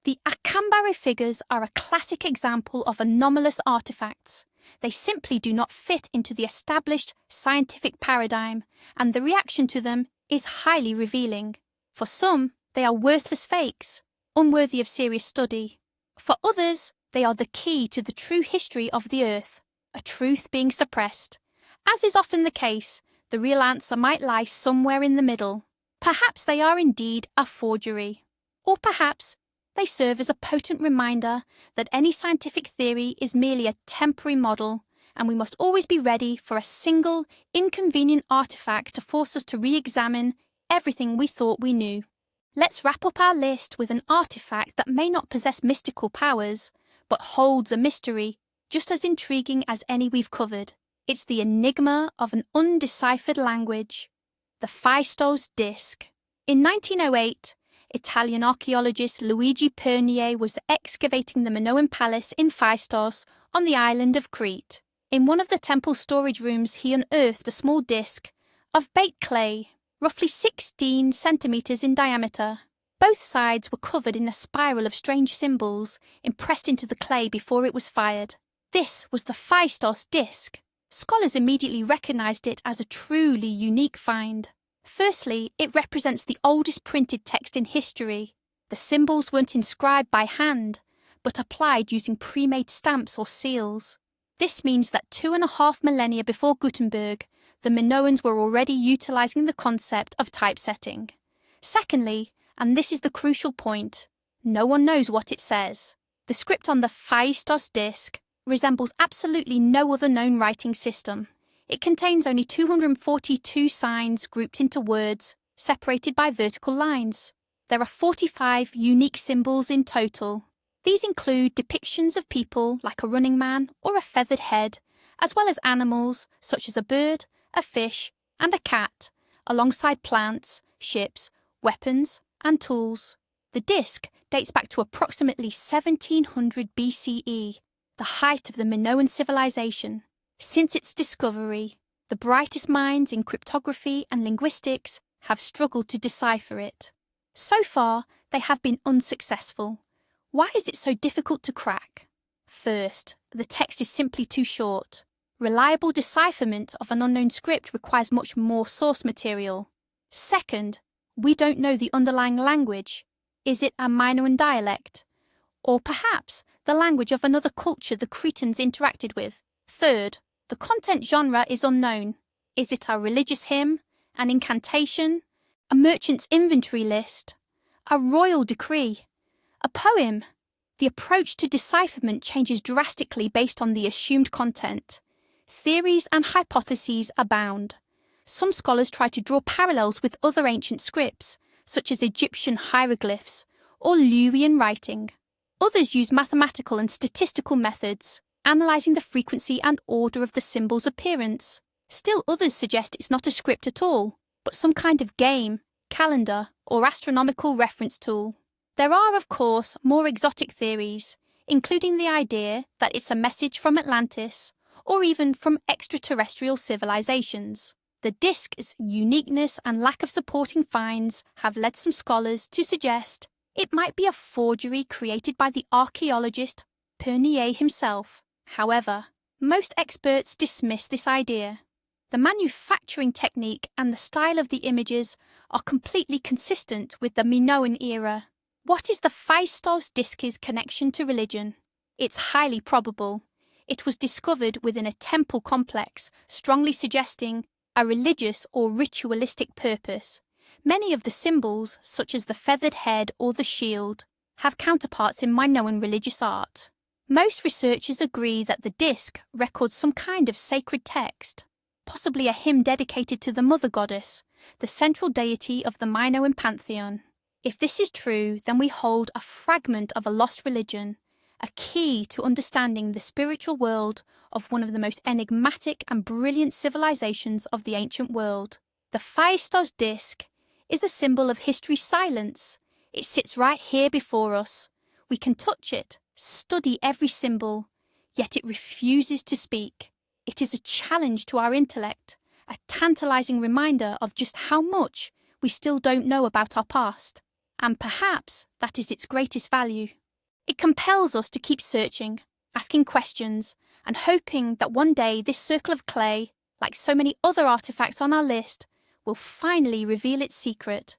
The Akambari figures are a classic example of anomalous artifacts. They simply do not fit into the established scientific paradigm, and the reaction to them is highly revealing. For some, they are worthless fakes, unworthy of serious study. For others, they are the key to the true history of the Earth, a truth being suppressed. As is often the case, the real answer might lie somewhere in the middle. Perhaps they are indeed a forgery. Or perhaps they serve as a potent reminder that any scientific theory is merely a temporary model, and we must always be ready for a single, inconvenient artifact to force us to re-examine everything we thought we knew. Let's wrap up our list with an artifact that may not possess mystical powers, but holds a mystery just as intriguing as any we've covered. It's the enigma of an undeciphered language, the Phaistos disc. In 1908, Italian archaeologist Luigi Pernier was excavating the Minoan palace in Phaistos on the island of Crete. In one of the temple storage rooms, he unearthed a small disc of baked clay, roughly 16 centimeters in diameter. Both sides were covered in a spiral of strange symbols impressed into the clay before it was fired. This was the Phaistos disc. Scholars immediately recognized it as a truly unique find. Firstly, it represents the oldest printed text in history. The symbols weren't inscribed by hand, but applied using pre-made stamps or seals. This means that 2.5 millennia before Gutenberg, the Minoans were already utilizing the concept of typesetting. Secondly, and this is the crucial point, no one knows what it says. The script on the Phaistos disc resembles absolutely no other known writing system. It contains only 242 signs grouped into words, separated by vertical lines. There are 45 unique symbols in total. These include depictions of people like a running man or a feathered head, as well as animals such as a bird, a fish, and a cat, alongside plants, ships, weapons, and tools. The disc dates back to approximately 1700 BCE, the height of the Minoan civilization. Since its discovery, the brightest minds in cryptography and linguistics have struggled to decipher it. So far, they have been unsuccessful. Why is it so difficult to crack? First, the text is simply too short. Reliable decipherment of an unknown script requires much more source material. Second, we don't know the underlying language. Is it a Minoan dialect? Or perhaps the language of another culture the Cretans interacted with? Third, the content genre is unknown. Is it a religious hymn, an incantation, a merchant's inventory list, a royal decree, a poem? The approach to decipherment changes drastically based on the assumed content. Theories and hypotheses abound. Some scholars try to draw parallels with other ancient scripts, such as Egyptian hieroglyphs or Luwian writing. Others use mathematical and statistical methods, analysing the frequency and order of the symbol's appearance. Still others suggest it's not a script at all, but some kind of game, calendar, or astronomical reference tool. There are, of course, more exotic theories, including the idea that it's a message from Atlantis, or even from extraterrestrial civilizations. The disc's uniqueness and lack of supporting finds have led some scholars to suggest it might be a forgery created by the archaeologist Pernier himself. However, most experts dismiss this idea. The manufacturing technique and the style of the images are completely consistent with the Minoan era. What is the Phaistos disc's connection to religion? It's highly probable. It was discovered within a temple complex, strongly suggesting a religious or ritualistic purpose. Many of the symbols, such as the feathered head or the shield, have counterparts in Minoan religious art. Most researchers agree that the disc records some kind of sacred text, possibly a hymn dedicated to the mother goddess, the central deity of the Minoan pantheon. If this is true, then we hold a fragment of a lost religion, a key to understanding the spiritual world of one of the most enigmatic and brilliant civilizations of the ancient world. The Phaistos disc is a symbol of history's silence. It sits right here before us. We can touch it, study every symbol, yet it refuses to speak. It is a challenge to our intellect, a tantalizing reminder of just how much we still don't know about our past. And perhaps that is its greatest value. It compels us to keep searching, asking questions, and hoping that one day this circle of clay, like so many other artifacts on our list, will finally reveal its secret.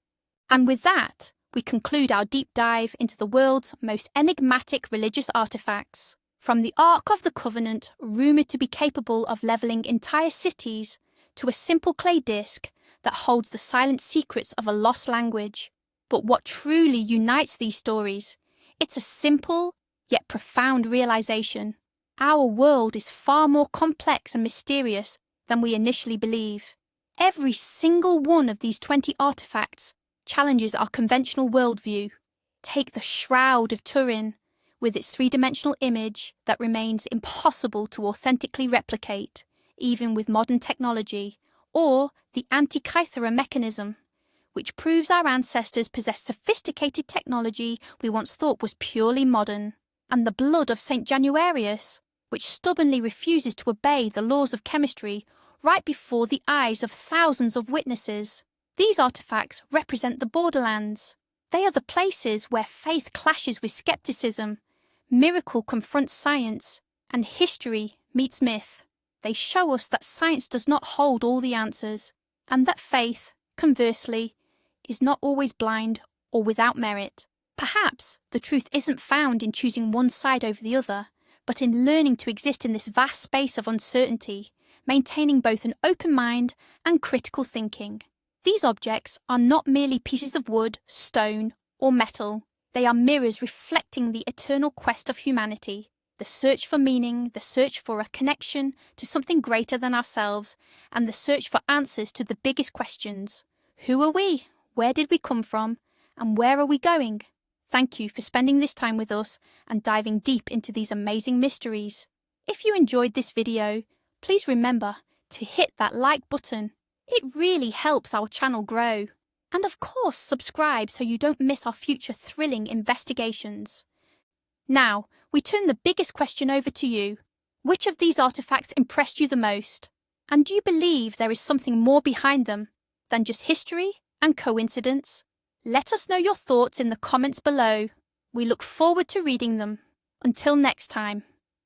And with that, we conclude our deep dive into the world's most enigmatic religious artifacts. From the Ark of the Covenant, rumoured to be capable of levelling entire cities, to a simple clay disc that holds the silent secrets of a lost language. But what truly unites these stories? It's a simple, yet profound realization. Our world is far more complex and mysterious than we initially believe. Every single one of these 20 artifacts challenges our conventional worldview. Take the Shroud of Turin, with its three-dimensional image that remains impossible to authentically replicate, even with modern technology, or the Antikythera mechanism, which proves our ancestors possessed sophisticated technology we once thought was purely modern, and the blood of St. Januarius, which stubbornly refuses to obey the laws of chemistry right before the eyes of thousands of witnesses. These artifacts represent the borderlands. They are the places where faith clashes with skepticism, miracle confronts science, and history meets myth. They show us that science does not hold all the answers, and that faith, conversely, is not always blind or without merit. Perhaps the truth isn't found in choosing one side over the other, but in learning to exist in this vast space of uncertainty, maintaining both an open mind and critical thinking. These objects are not merely pieces of wood, stone, or metal. They are mirrors reflecting the eternal quest of humanity, the search for meaning, the search for a connection to something greater than ourselves, and the search for answers to the biggest questions. Who are we? Where did we come from? And where are we going? Thank you for spending this time with us and diving deep into these amazing mysteries. If you enjoyed this video, please remember to hit that like button. It really helps our channel grow. And of course, subscribe so you don't miss our future thrilling investigations. Now, we turn the biggest question over to you. Which of these artifacts impressed you the most? And do you believe there is something more behind them than just history and coincidence? Let us know your thoughts in the comments below. We look forward to reading them. Until next time.